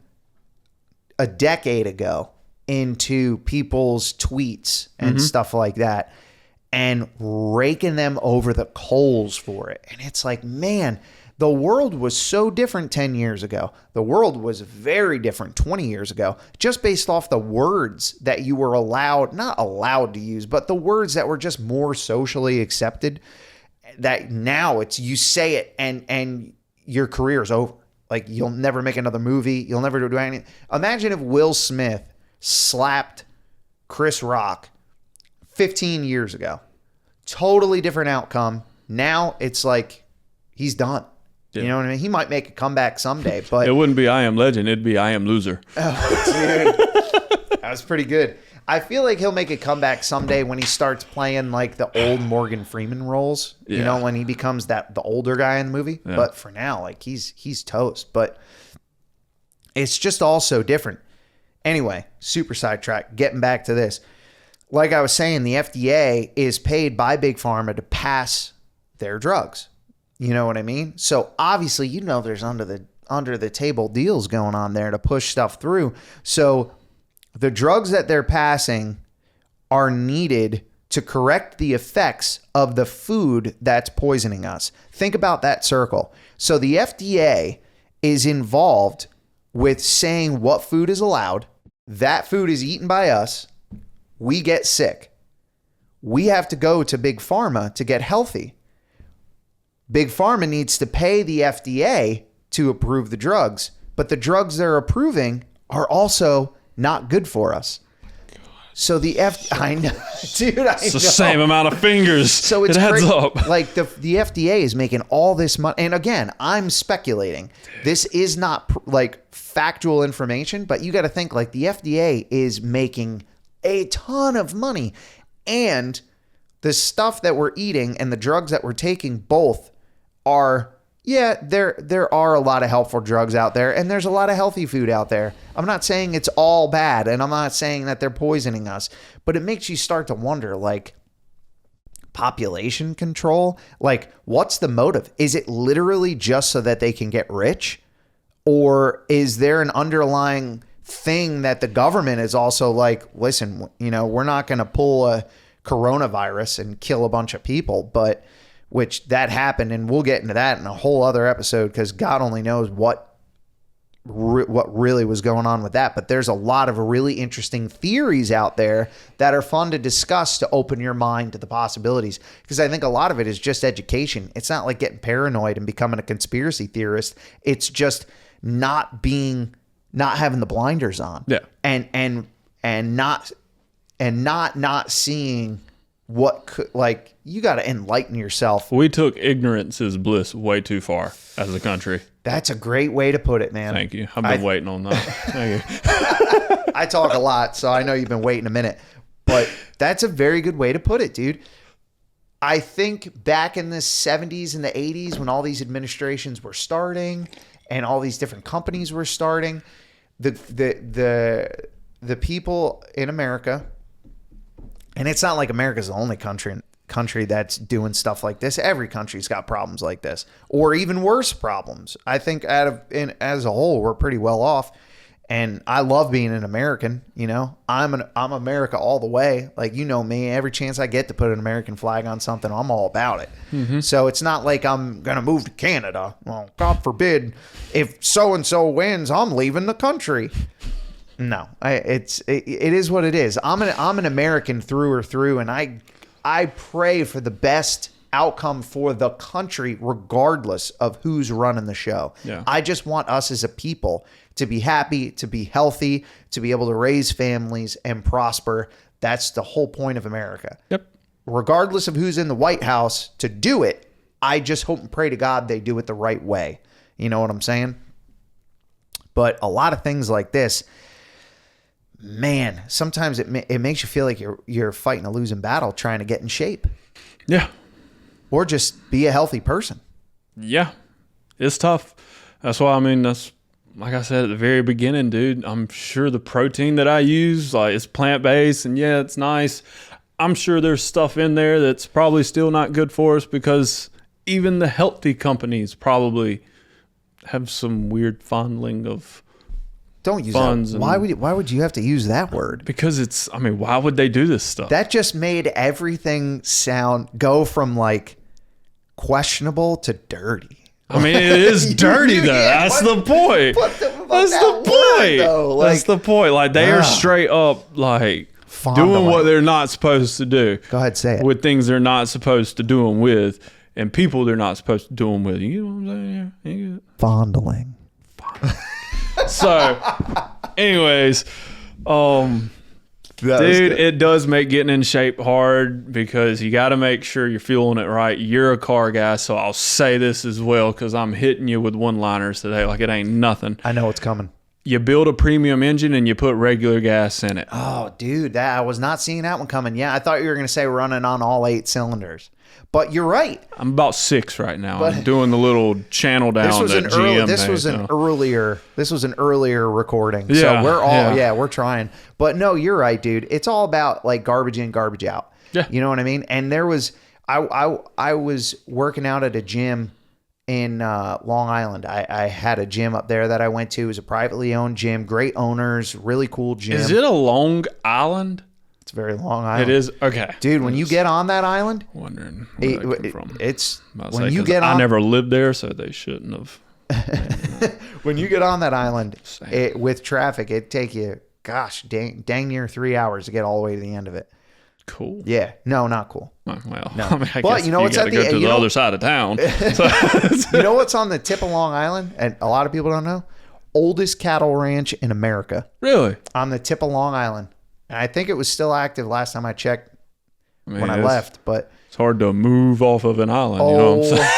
a decade ago into people's tweets and stuff like that and raking them over the coals for it. And it's like, man, the world was so different 10 years ago. The world was very different 20 years ago, just based off the words that you were not allowed to use, but the words that were just more socially accepted, that now it's, you say it and your career is over. Like, you'll never make another movie. You'll never do anything. Imagine if Will Smith slapped Chris Rock 15 years ago. Totally different outcome. Now it's like he's done. Yeah. You know what I mean? He might make a comeback someday, but it wouldn't be I Am Legend. It'd be I Am Loser. Oh, dude. That was pretty good. I feel like he'll make a comeback someday when he starts playing like the old Morgan Freeman roles. Yeah. You know, when he becomes the older guy in the movie. Yeah. But for now, like, he's toast. But it's just all so different. Anyway, super sidetrack. Getting back to this. Like I was saying, the FDA is paid by Big Pharma to pass their drugs. You know what I mean? So obviously, there's under the table deals going on there to push stuff through. So the drugs that they're passing are needed to correct the effects of the food that's poisoning us. Think about that circle. So the FDA is involved with saying what food is allowed. That food is eaten by us. We get sick. We have to go to Big Pharma to get healthy. Big Pharma needs to pay the FDA to approve the drugs, but the drugs they're approving are also not good for us. So I know, dude, it's the same amount of fingers. So it adds up. Like the FDA is making all this money. And again, I'm speculating. This is not like factual information, but you got to think like the FDA is making a ton of money. And the stuff that we're eating and the drugs that we're taking both are, yeah, there are a lot of helpful drugs out there, and there's a lot of healthy food out there. I'm not saying it's all bad, and I'm not saying that they're poisoning us, but it makes you start to wonder, like, population control? Like, what's the motive? Is it literally just so that they can get rich? Or is there an underlying thing that the government is also like, listen, you know, we're not going to pull a coronavirus and kill a bunch of people, but which that happened, and we'll get into that in a whole other episode because God only knows what really was going on with that. But there's a lot of really interesting theories out there that are fun to discuss to open your mind to the possibilities, because I think a lot of it is just education. It's not like getting paranoid and becoming a conspiracy theorist. It's just not having the blinders on. Yeah. And not seeing what could, like, you got to enlighten yourself. We took ignorance is bliss way too far as a country. That's a great way to put it, man. Thank you. I've been waiting on that. Thank you. I talk a lot, so I know you've been waiting a minute, but that's a very good way to put it, dude. I think back in the 70s and the 80s when all these administrations were starting and all these different companies were starting, the people in America, and it's not like America's the only country that's doing stuff like this. Every country's got problems like this, or even worse problems. I think as a whole, we're pretty well off. And I love being an American. You know, I'm America all the way. Like, you know me, every chance I get to put an American flag on something, I'm all about it. Mm-hmm. So it's not like I'm gonna move to Canada. Well, God forbid, if so and so wins, I'm leaving the country. No, it is what it is. I'm an American through or through, and I pray for the best outcome for the country, regardless of who's running the show. Yeah. I just want us as a people to be happy, to be healthy, to be able to raise families and prosper. That's the whole point of America. Yep. Regardless of who's in the White House to do it, I just hope and pray to God they do it the right way. You know what I'm saying? But a lot of things like this, man, sometimes it makes you feel like you're fighting a losing battle trying to get in shape. Yeah. Or just be a healthy person. Yeah. It's tough. That's why, I mean, that's, like I said at the very beginning, dude, I'm sure the protein that I use, like, it's plant-based, and yeah, it's nice. I'm sure there's stuff in there that's probably still not good for us, because even the healthy companies probably have some weird fondling of don't use that. Why would you have to use that word? Because it's, I mean, why would they do this stuff? That just made everything go from like questionable to dirty. I mean, it is dirty though. That's the point. That's the point. That's the point. Like, they are straight up like doing what they're not supposed to do. Go ahead, say it. With things they're not supposed to do them with, and people they're not supposed to do them with. You know what I'm saying? Yeah. Fondling. So, anyways, dude, it does make getting in shape hard, because you got to make sure you're fueling it right. You're a car guy, so I'll say this as well, because I'm hitting you with one-liners today like it ain't nothing. I know what's coming. You build a premium engine and you put regular gas in it. Oh, dude, I was not seeing that one coming. Yeah, I thought you were going to say running on all 8 cylinders. But you're right. I'm about 6 right now. I'm doing the little channel down. This was an earlier recording. Yeah, so we're trying. But no, you're right, dude. It's all about like garbage in, garbage out. Yeah. You know what I mean? And there was I was working out at a gym in Long Island. I had a gym up there that I went to. It was a privately owned gym, great owners, really cool gym. Is it a Long Island? It's very Long Island. It is? Okay. Dude, when you get on that island, wondering where that came from. It's when you get on, I never lived there, so they shouldn't have. When you get on that island with traffic, it'd take you, gosh, dang near 3 hours to get all the way to the end of it. Cool. Yeah. No, not cool. Well, no. I mean, I but guess you know what's at the other side of town. You know what's on the tip of Long Island, and a lot of people don't know? Oldest cattle ranch in America. Really? On the tip of Long Island. And I think it was still active last time I checked when I left. But it's hard to move off of an island. You know what I'm saying?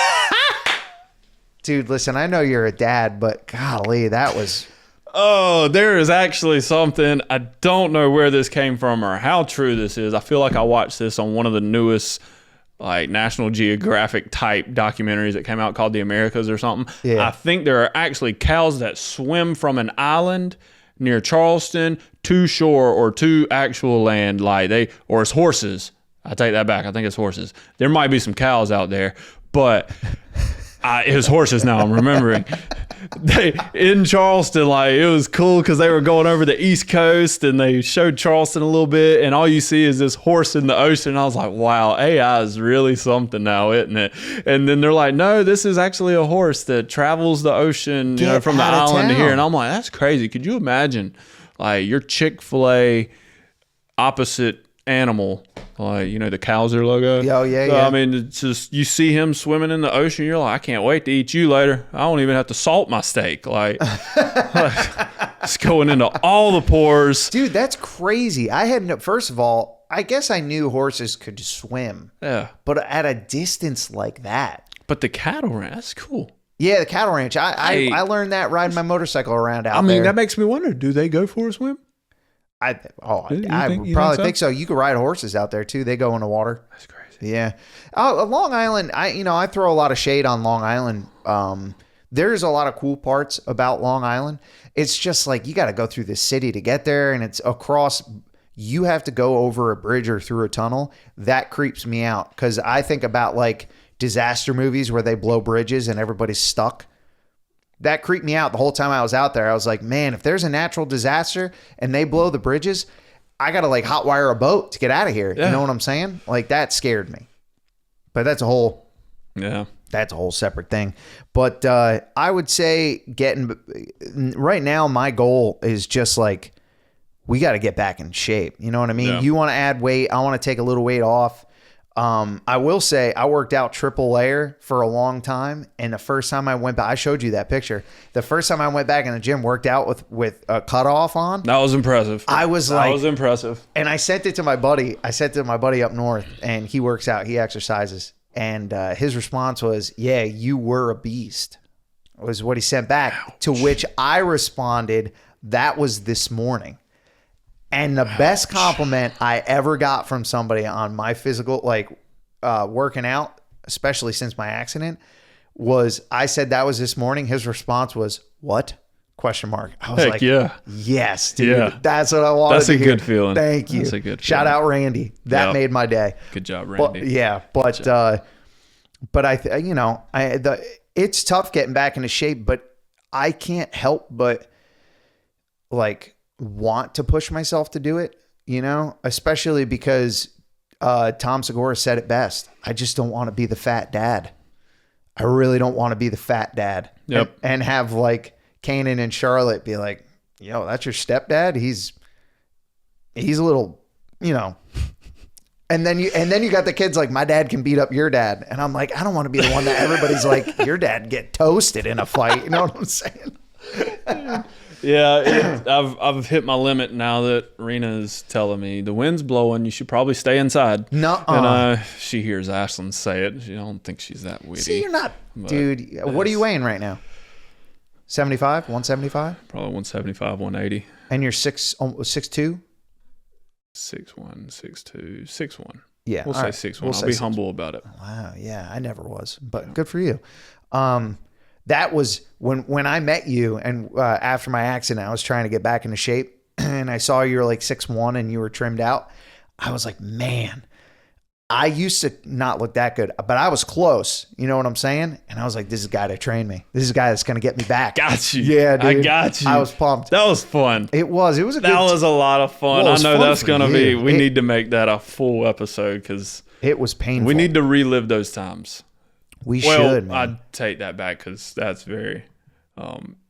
Dude, listen, I know you're a dad, but golly, that was Oh, there is actually something. I don't know where this came from or how true this is. I feel like I watched this on one of the newest like National Geographic type documentaries that came out called The Americas or something. Yeah. I think there are actually cows that swim from an island near Charleston to shore or to actual land, or it's horses. I take that back. I think it's horses. There might be some cows out there, but it was horses now, I'm remembering. In Charleston, like, it was cool because they were going over the East Coast and they showed Charleston a little bit, and all you see is this horse in the ocean. And I was like, wow, AI is really something now, isn't it? And then they're like, no, this is actually a horse that travels the ocean, from the island to here. And I'm like, that's crazy. Could you imagine, like, your Chick-fil-A opposite animal, like, the Kaiser logo? Oh, yeah, so, yeah. I mean, it's just, you see him swimming in the ocean, you're like, I can't wait to eat you later. I don't even have to salt my steak. Like, it's going into all the pores. Dude, that's crazy. First of all, I guess I knew horses could swim. Yeah. But at a distance like that. But the cattle ranch, that's cool. Yeah, the cattle ranch. I learned that riding my motorcycle around out there. That makes me wonder, do they go for a swim? I probably think so. You could ride horses out there too. They go in the water. That's crazy. Yeah. Long Island, I throw a lot of shade on Long Island. There's a lot of cool parts about Long Island. It's just like you got to go through the city to get there, and it's across. You have to go over a bridge or through a tunnel. That creeps me out because I think about like disaster movies where they blow bridges and everybody's stuck. That creeped me out the whole time I was out there. I was like, man, if there's a natural disaster and they blow the bridges, I got to like hotwire a boat to get out of here. Yeah. You know what I'm saying? Like, that scared me. But that's a whole separate thing. But I would say right now, my goal is just like, we got to get back in shape. You know what I mean? Yeah. You want to add weight. I want to take a little weight off. I will say I worked out triple layer for a long time. And the first time I went back, I showed you that picture. The first time I went back in the gym, worked out with a cutoff on. That was impressive. That was impressive. And I sent it to my buddy. Up north, and he works out. He exercises. And his response was, yeah, you were a beast, was what he sent back. Ouch. To which I responded, that was this morning. And the best compliment I ever got from somebody on my physical, working out, especially since my accident, was I said that was this morning. His response was, what? Question mark. I was yeah. Yes, dude. Yeah. That's what I wanted to hear. That's a good feeling. Thank you. That's a good feeling. Shout out Randy. That made my day. Good job, Randy. It's tough getting back into shape, but I can't help but want to push myself to do it, especially because Tom Segura said it best. I just don't want to be the fat dad. I really don't want to be the fat dad. Yep. And have Kanan and Charlotte be like, yo, that's your stepdad. He's a little, and then you got the kids like, my dad can beat up your dad. And I'm like, I don't want to be the one that everybody's like, your dad get toasted in a fight. You know what I'm saying? Yeah, I've hit my limit now that Rena is telling me the wind's blowing. You should probably stay inside. No, and she hears Ashlyn say it. She don't think she's that witty. See, you're not, dude. What are you weighing right now? 75, 175? Probably 175, 180. And you're 6'2"? 6'1", 6'2", 6'1". Yeah, we'll say 6'1". I'll be humble about it. Wow, yeah, I never was, but good for you. That was when I met you, and after my accident, I was trying to get back into shape, and I saw you were like 6'1" and you were trimmed out. I was like, man, I used to not look that good, but I was close. You know what I'm saying? And I was like, this is a guy to train me. This is a guy that's going to get me back. Got you. Yeah, dude. I got you. I was pumped. That was fun. It was a good. That was a lot of fun. Well, I know that's going to be. We need to make that a full episode because it was painful. We need to relive those times. We should, man. I'd take that back because that's very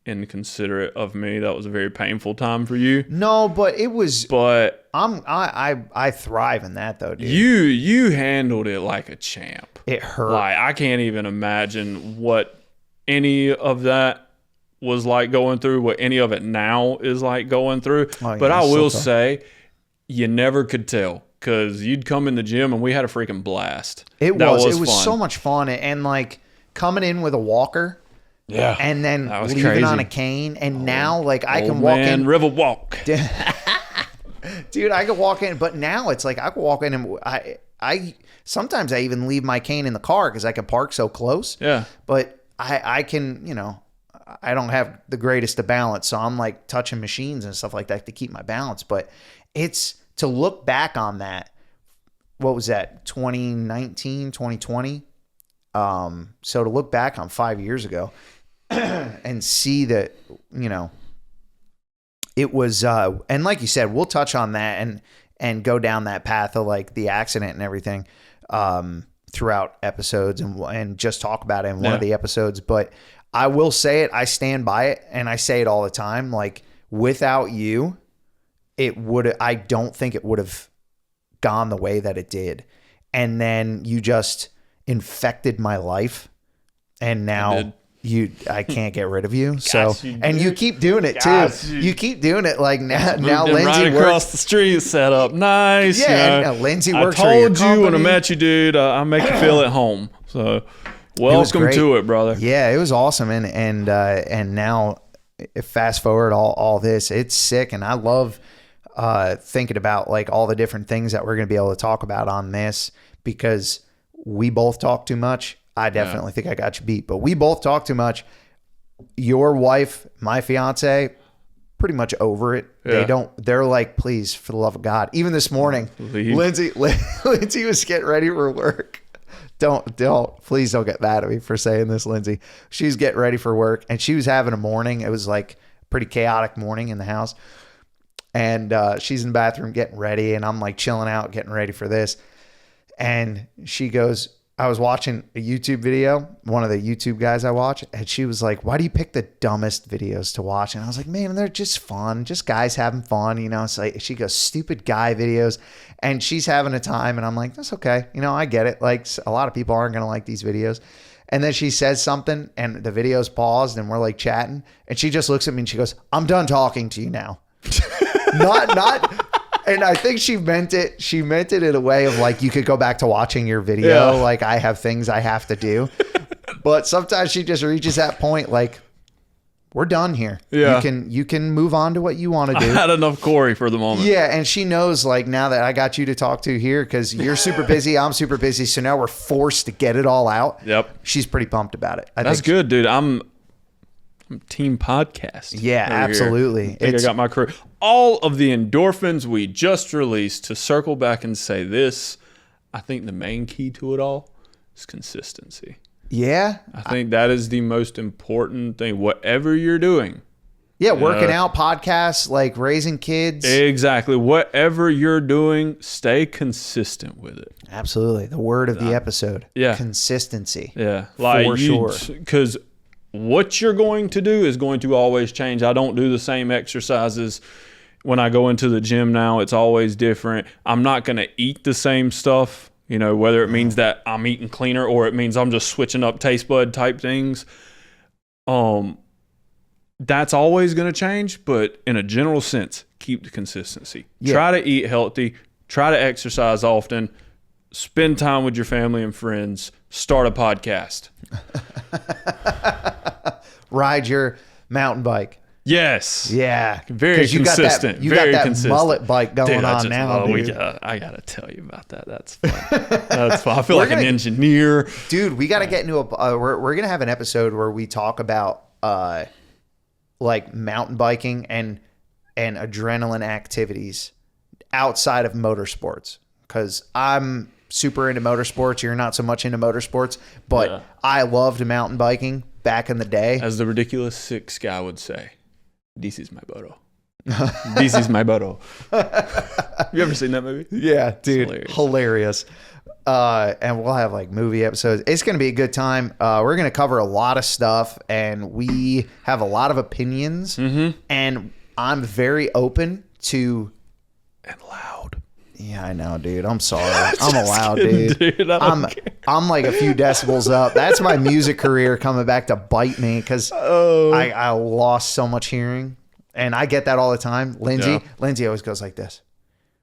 inconsiderate of me. That was a very painful time for you. No, but it was. But I thrive in that though, dude. You handled it like a champ. It hurt. I can't even imagine what any of that was like going through. What any of it now is like going through. Oh, yeah, but I will say, you never could tell. Because you'd come in the gym and we had a freaking blast. It was so much fun. And coming in with a walker Yeah. And then leaving crazy. on a cane. And now, like, I can walk in. River walk. Dude, I could walk in. But now it's like I could walk in and I sometimes I even leave my cane in the car because I can park so close. Yeah. But I can, you know, I don't have the greatest of balance. So I'm like touching machines and stuff like that to keep my balance. But it's to look back on that. What was that? 2019, 2020. So to look back on 5 years ago and see that, you know, it was, and like you said, we'll touch on that and go down that path of like the accident and everything, throughout episodes and just talk about it in one of the episodes. But I will say it, I stand by it, and I say it all the time. Like, without you, I don't think it would have gone the way that it did. And then you just infected my life, and now I can't get rid of you. So, you keep doing it too. You keep doing it. Like now Lindsay right across the street set up. Nice. Yeah. You know, and Lindsay works I for your told you company. when I met you, dude, I make you feel at home. So welcome to it, brother. Yeah, it was awesome. And now fast forward all this, it's sick. And I love, thinking about like all the different things that we're going to be able to talk about on this, because we both talk too much. I definitely think I got you beat, but we both talk too much. Your wife, my fiance, pretty much over it. Yeah. They're like, please, for the love of God. Even this morning, Lindsay was getting ready for work. Please don't get mad at me for saying this, Lindsay. She's getting ready for work, and she was having a morning. It was like a pretty chaotic morning in the house. And she's in the bathroom getting ready, and I'm like chilling out, getting ready for this. And she goes, I was watching a YouTube video, one of the YouTube guys I watch, and she was like, why do you pick the dumbest videos to watch? And I was like, man, they're just fun, just guys having fun, you know. So she goes, stupid guy videos, and she's having a time, and I'm like, that's okay, you know, I get it. Like, a lot of people aren't going to like these videos. And then she says something, and the video's paused, and we're like chatting, and she just looks at me and she goes, I'm done talking to you now. not And I think she meant it in a way of like, you could go back to watching your video. Yeah. Like, I have things I have to do. But sometimes she just reaches that point like, we're done here. Yeah. You can move on to what you want to do. I had enough Corey for the moment. Yeah. And she knows, like, now that I got you to talk to here, because you're super busy, I'm super busy. So now we're forced to get it all out. Yep. She's pretty pumped about it. That's good, dude. I'm team podcast. Yeah, absolutely. I got my crew. All of the endorphins we just released, to circle back and say this, I think the main key to it all is consistency. Yeah. I think that is the most important thing. Whatever you're doing. Yeah, working out, podcasts, like raising kids. Exactly. Whatever you're doing, stay consistent with it. Absolutely. The word of the episode. Yeah. Consistency. Yeah. Like, for sure. Because what you're going to do is going to always change. I don't do the same exercises when I go into the gym now. It's always different. I'm not going to eat the same stuff, you know, whether it means that I'm eating cleaner or it means I'm just switching up taste bud type things. That's always going to change, but in a general sense, keep the consistency. Yeah. Try to eat healthy, try to exercise often, spend time with your family and friends, start a podcast. Ride your mountain bike. Yes. Yeah. Very consistent. You very got that consistent. mullet bike going on now, dude. I got to tell you about that. That's fun. That's fun. I feel like an engineer. Dude, we got to get into we're going to have an episode where we talk about like mountain biking and adrenaline activities outside of motorsports, because I'm super into motorsports. You're not so much into motorsports, but I loved mountain biking back in the day. As the ridiculous six guy would say, this is my boto. This is my boto. You ever seen that movie? Yeah, dude. Hilarious. And we'll have like movie episodes. It's going to be a good time. We're going to cover a lot of stuff, and we have a lot of opinions, and I'm very open to... And loud. Yeah, I know, dude. I'm sorry. I'm a loud dude. I'm like a few decibels up. That's my music career coming back to bite me, because I lost so much hearing, and I get that all the time. Lindsay always goes like this.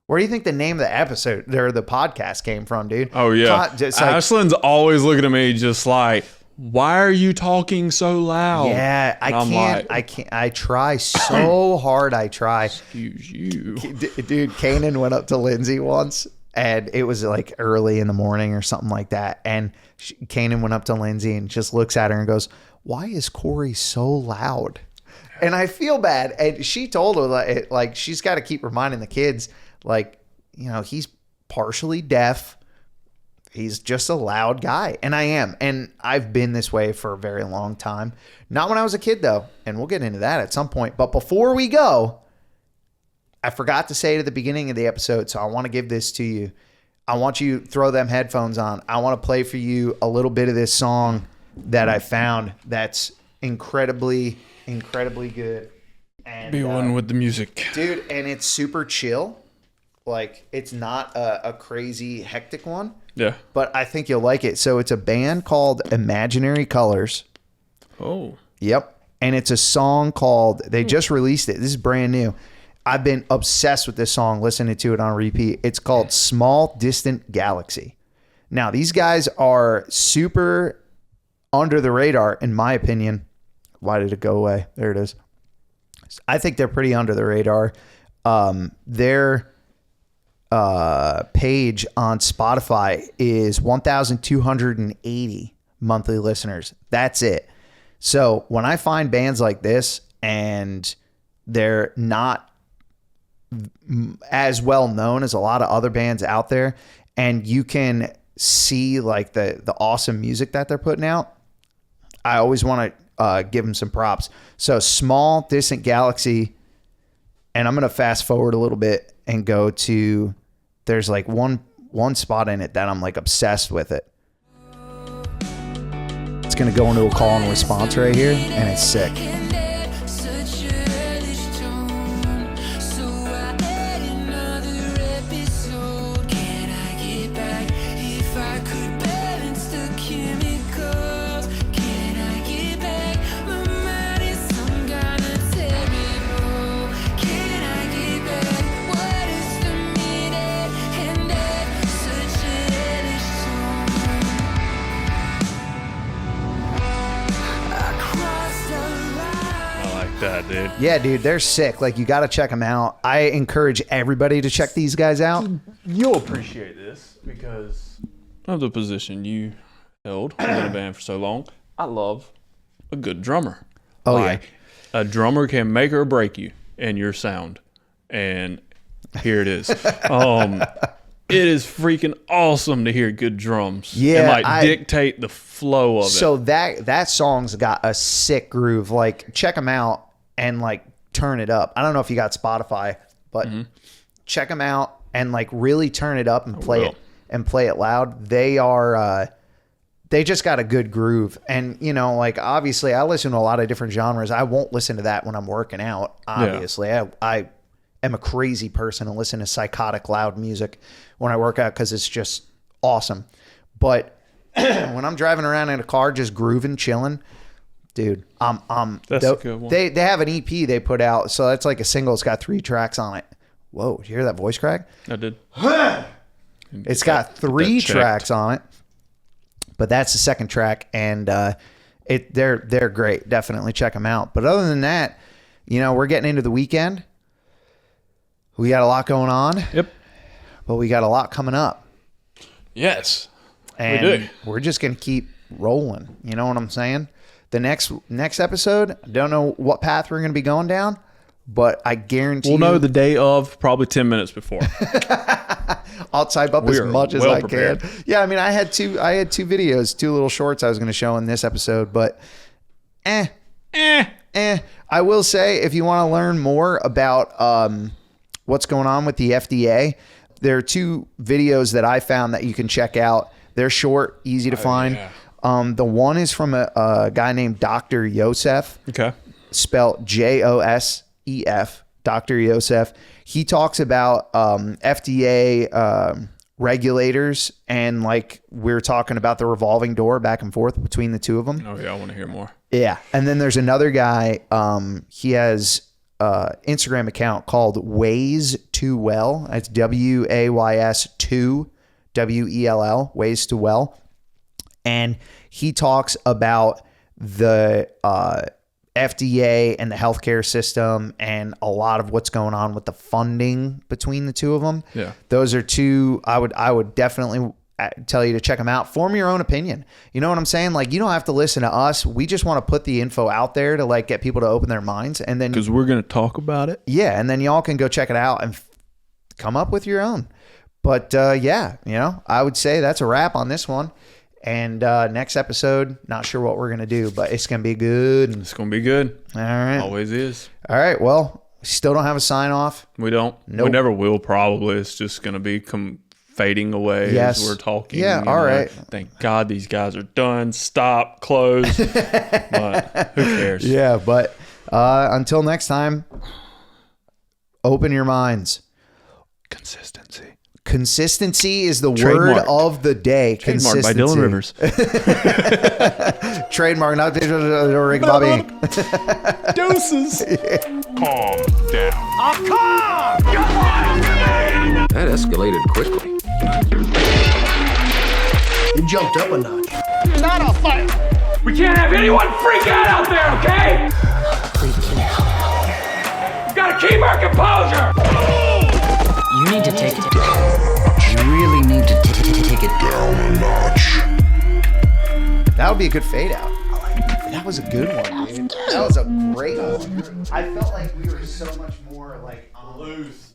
Where do you think the name of the episode or the podcast came from, dude? Oh, yeah. Like, Ashlyn's always looking at me just like, why are you talking so loud? Yeah, I can't. I try so hard. I try. Excuse you. Dude, Kanan went up to Lindsay once, and it was like early in the morning or something like that. And Kanan went up to Lindsay and just looks at her and goes, "Why is Corey so loud?" And I feel bad. And she told her like she's got to keep reminding the kids, like, he's partially deaf. He's just a loud guy. And I am. And I've been this way for a very long time. Not when I was a kid, though. And we'll get into that at some point. But before we go, I forgot to say it at the beginning of the episode, so I want to give this to you. I want you to throw them headphones on. I want to play for you a little bit of this song that I found that's incredibly, incredibly good. And, Be one with the music. Dude, and it's super chill. Like, it's not a crazy, hectic one. Yeah. But I think you'll like it. So it's a band called Imaginary Colors. Oh. Yep. And it's a song called, they just released it. This is brand new. I've been obsessed with this song, listening to it on repeat. It's called Small Distant Galaxy. Now, these guys are super under the radar, in my opinion. Why did it go away? There it is. I think they're pretty under the radar. Their page on Spotify is 1,280 monthly listeners. That's it. So when I find bands like this and they're not as well known as a lot of other bands out there, and you can see like the awesome music that they're putting out, I always want to give them some props. So Small Distant Galaxy, and I'm going to fast forward a little bit and go to, there's like one spot in it that I'm like obsessed with it. It's going to go into a call and response right here, and it's sick. Dude. Yeah, dude, they're sick. Like, you got to check them out. I encourage everybody to check these guys out. You'll appreciate this because of the position you held in a band for so long. I love a good drummer. Oh, like, yeah. A drummer can make or break you in your sound. And here it is. It is freaking awesome to hear good drums. Yeah, and dictate the flow of it. So that song's got a sick groove. Like, check them out and like turn it up. I don't know if you got Spotify, but check them out and like really turn it up and play it loud. They are they just got a good groove. And like, obviously I listen to a lot of different genres. I won't listen to that when I'm working out. Obviously, yeah. I am a crazy person and listen to psychotic loud music when I work out because it's just awesome. But when I'm driving around in a car just grooving, chilling, dude, that's a good one. They have an EP they put out, so that's like a single. It's got 3 tracks on it. Whoa, did you hear that voice crack? I did. It's got 3 tracks on it, but that's the second track, and they're great. Definitely check them out. But other than that, we're getting into the weekend. We got a lot going on. Yep. But we got a lot coming up. Yes. And we do. We're just going to keep rolling. You know what I'm saying? The next episode, I don't know what path we're going to be going down, but I guarantee we'll know the day of, probably 10 minutes before. I'll type up as much as I prepared. can. Yeah, I mean, I had two videos, 2 little shorts I was going to show in this episode, but I will say, if you want to learn more about what's going on with the FDA, there are 2 videos that I found that you can check out. They're short, easy to find. Yeah. The one is from a guy named Dr. Yosef. Okay. Spelled Josef, Dr. Yosef. He talks about FDA regulators, and like we're talking about the revolving door back and forth between the 2 of them. Oh yeah, I want to hear more. Yeah. And then there's another guy, he has Instagram account called Ways to Well. That's WAYS 2 WELL, Ways to Well. And he talks about the FDA and the healthcare system and a lot of what's going on with the funding between the two of them. Yeah. Those are two I would definitely tell you to check them out. Form your own opinion. You know what I'm saying? Like, you don't have to listen to us. We just want to put the info out there to like get people to open their minds, and then because we're going to talk about it. Yeah, and then y'all can go check it out and come up with your own. But yeah, you know, I would say that's a wrap on this one. And next episode, not sure what we're gonna do, but it's gonna be good. It's gonna be good. All right, always is. All right. Well, we still don't have a sign off. We don't. Nope. We never will. Probably. It's just gonna be fading away as we're talking. Yeah. All right. Thank God these guys are done. Stop. Close. But who cares? Yeah. But until next time, open your minds. Consistency is the word of the day. Trademarked by Dylan Rivers. Trademark, not Rick Bobby. Doses. Calm down. I'm calm! You're lying to me! That escalated quickly. You jumped up a notch. It's not a fight! We can't have anyone freak out there, okay? We've got to keep our composure! You need to take it down. You really need to take it down a notch. That would be a good fade out. That was a good one, dude. That was a great one. I felt like we were so much more like loose.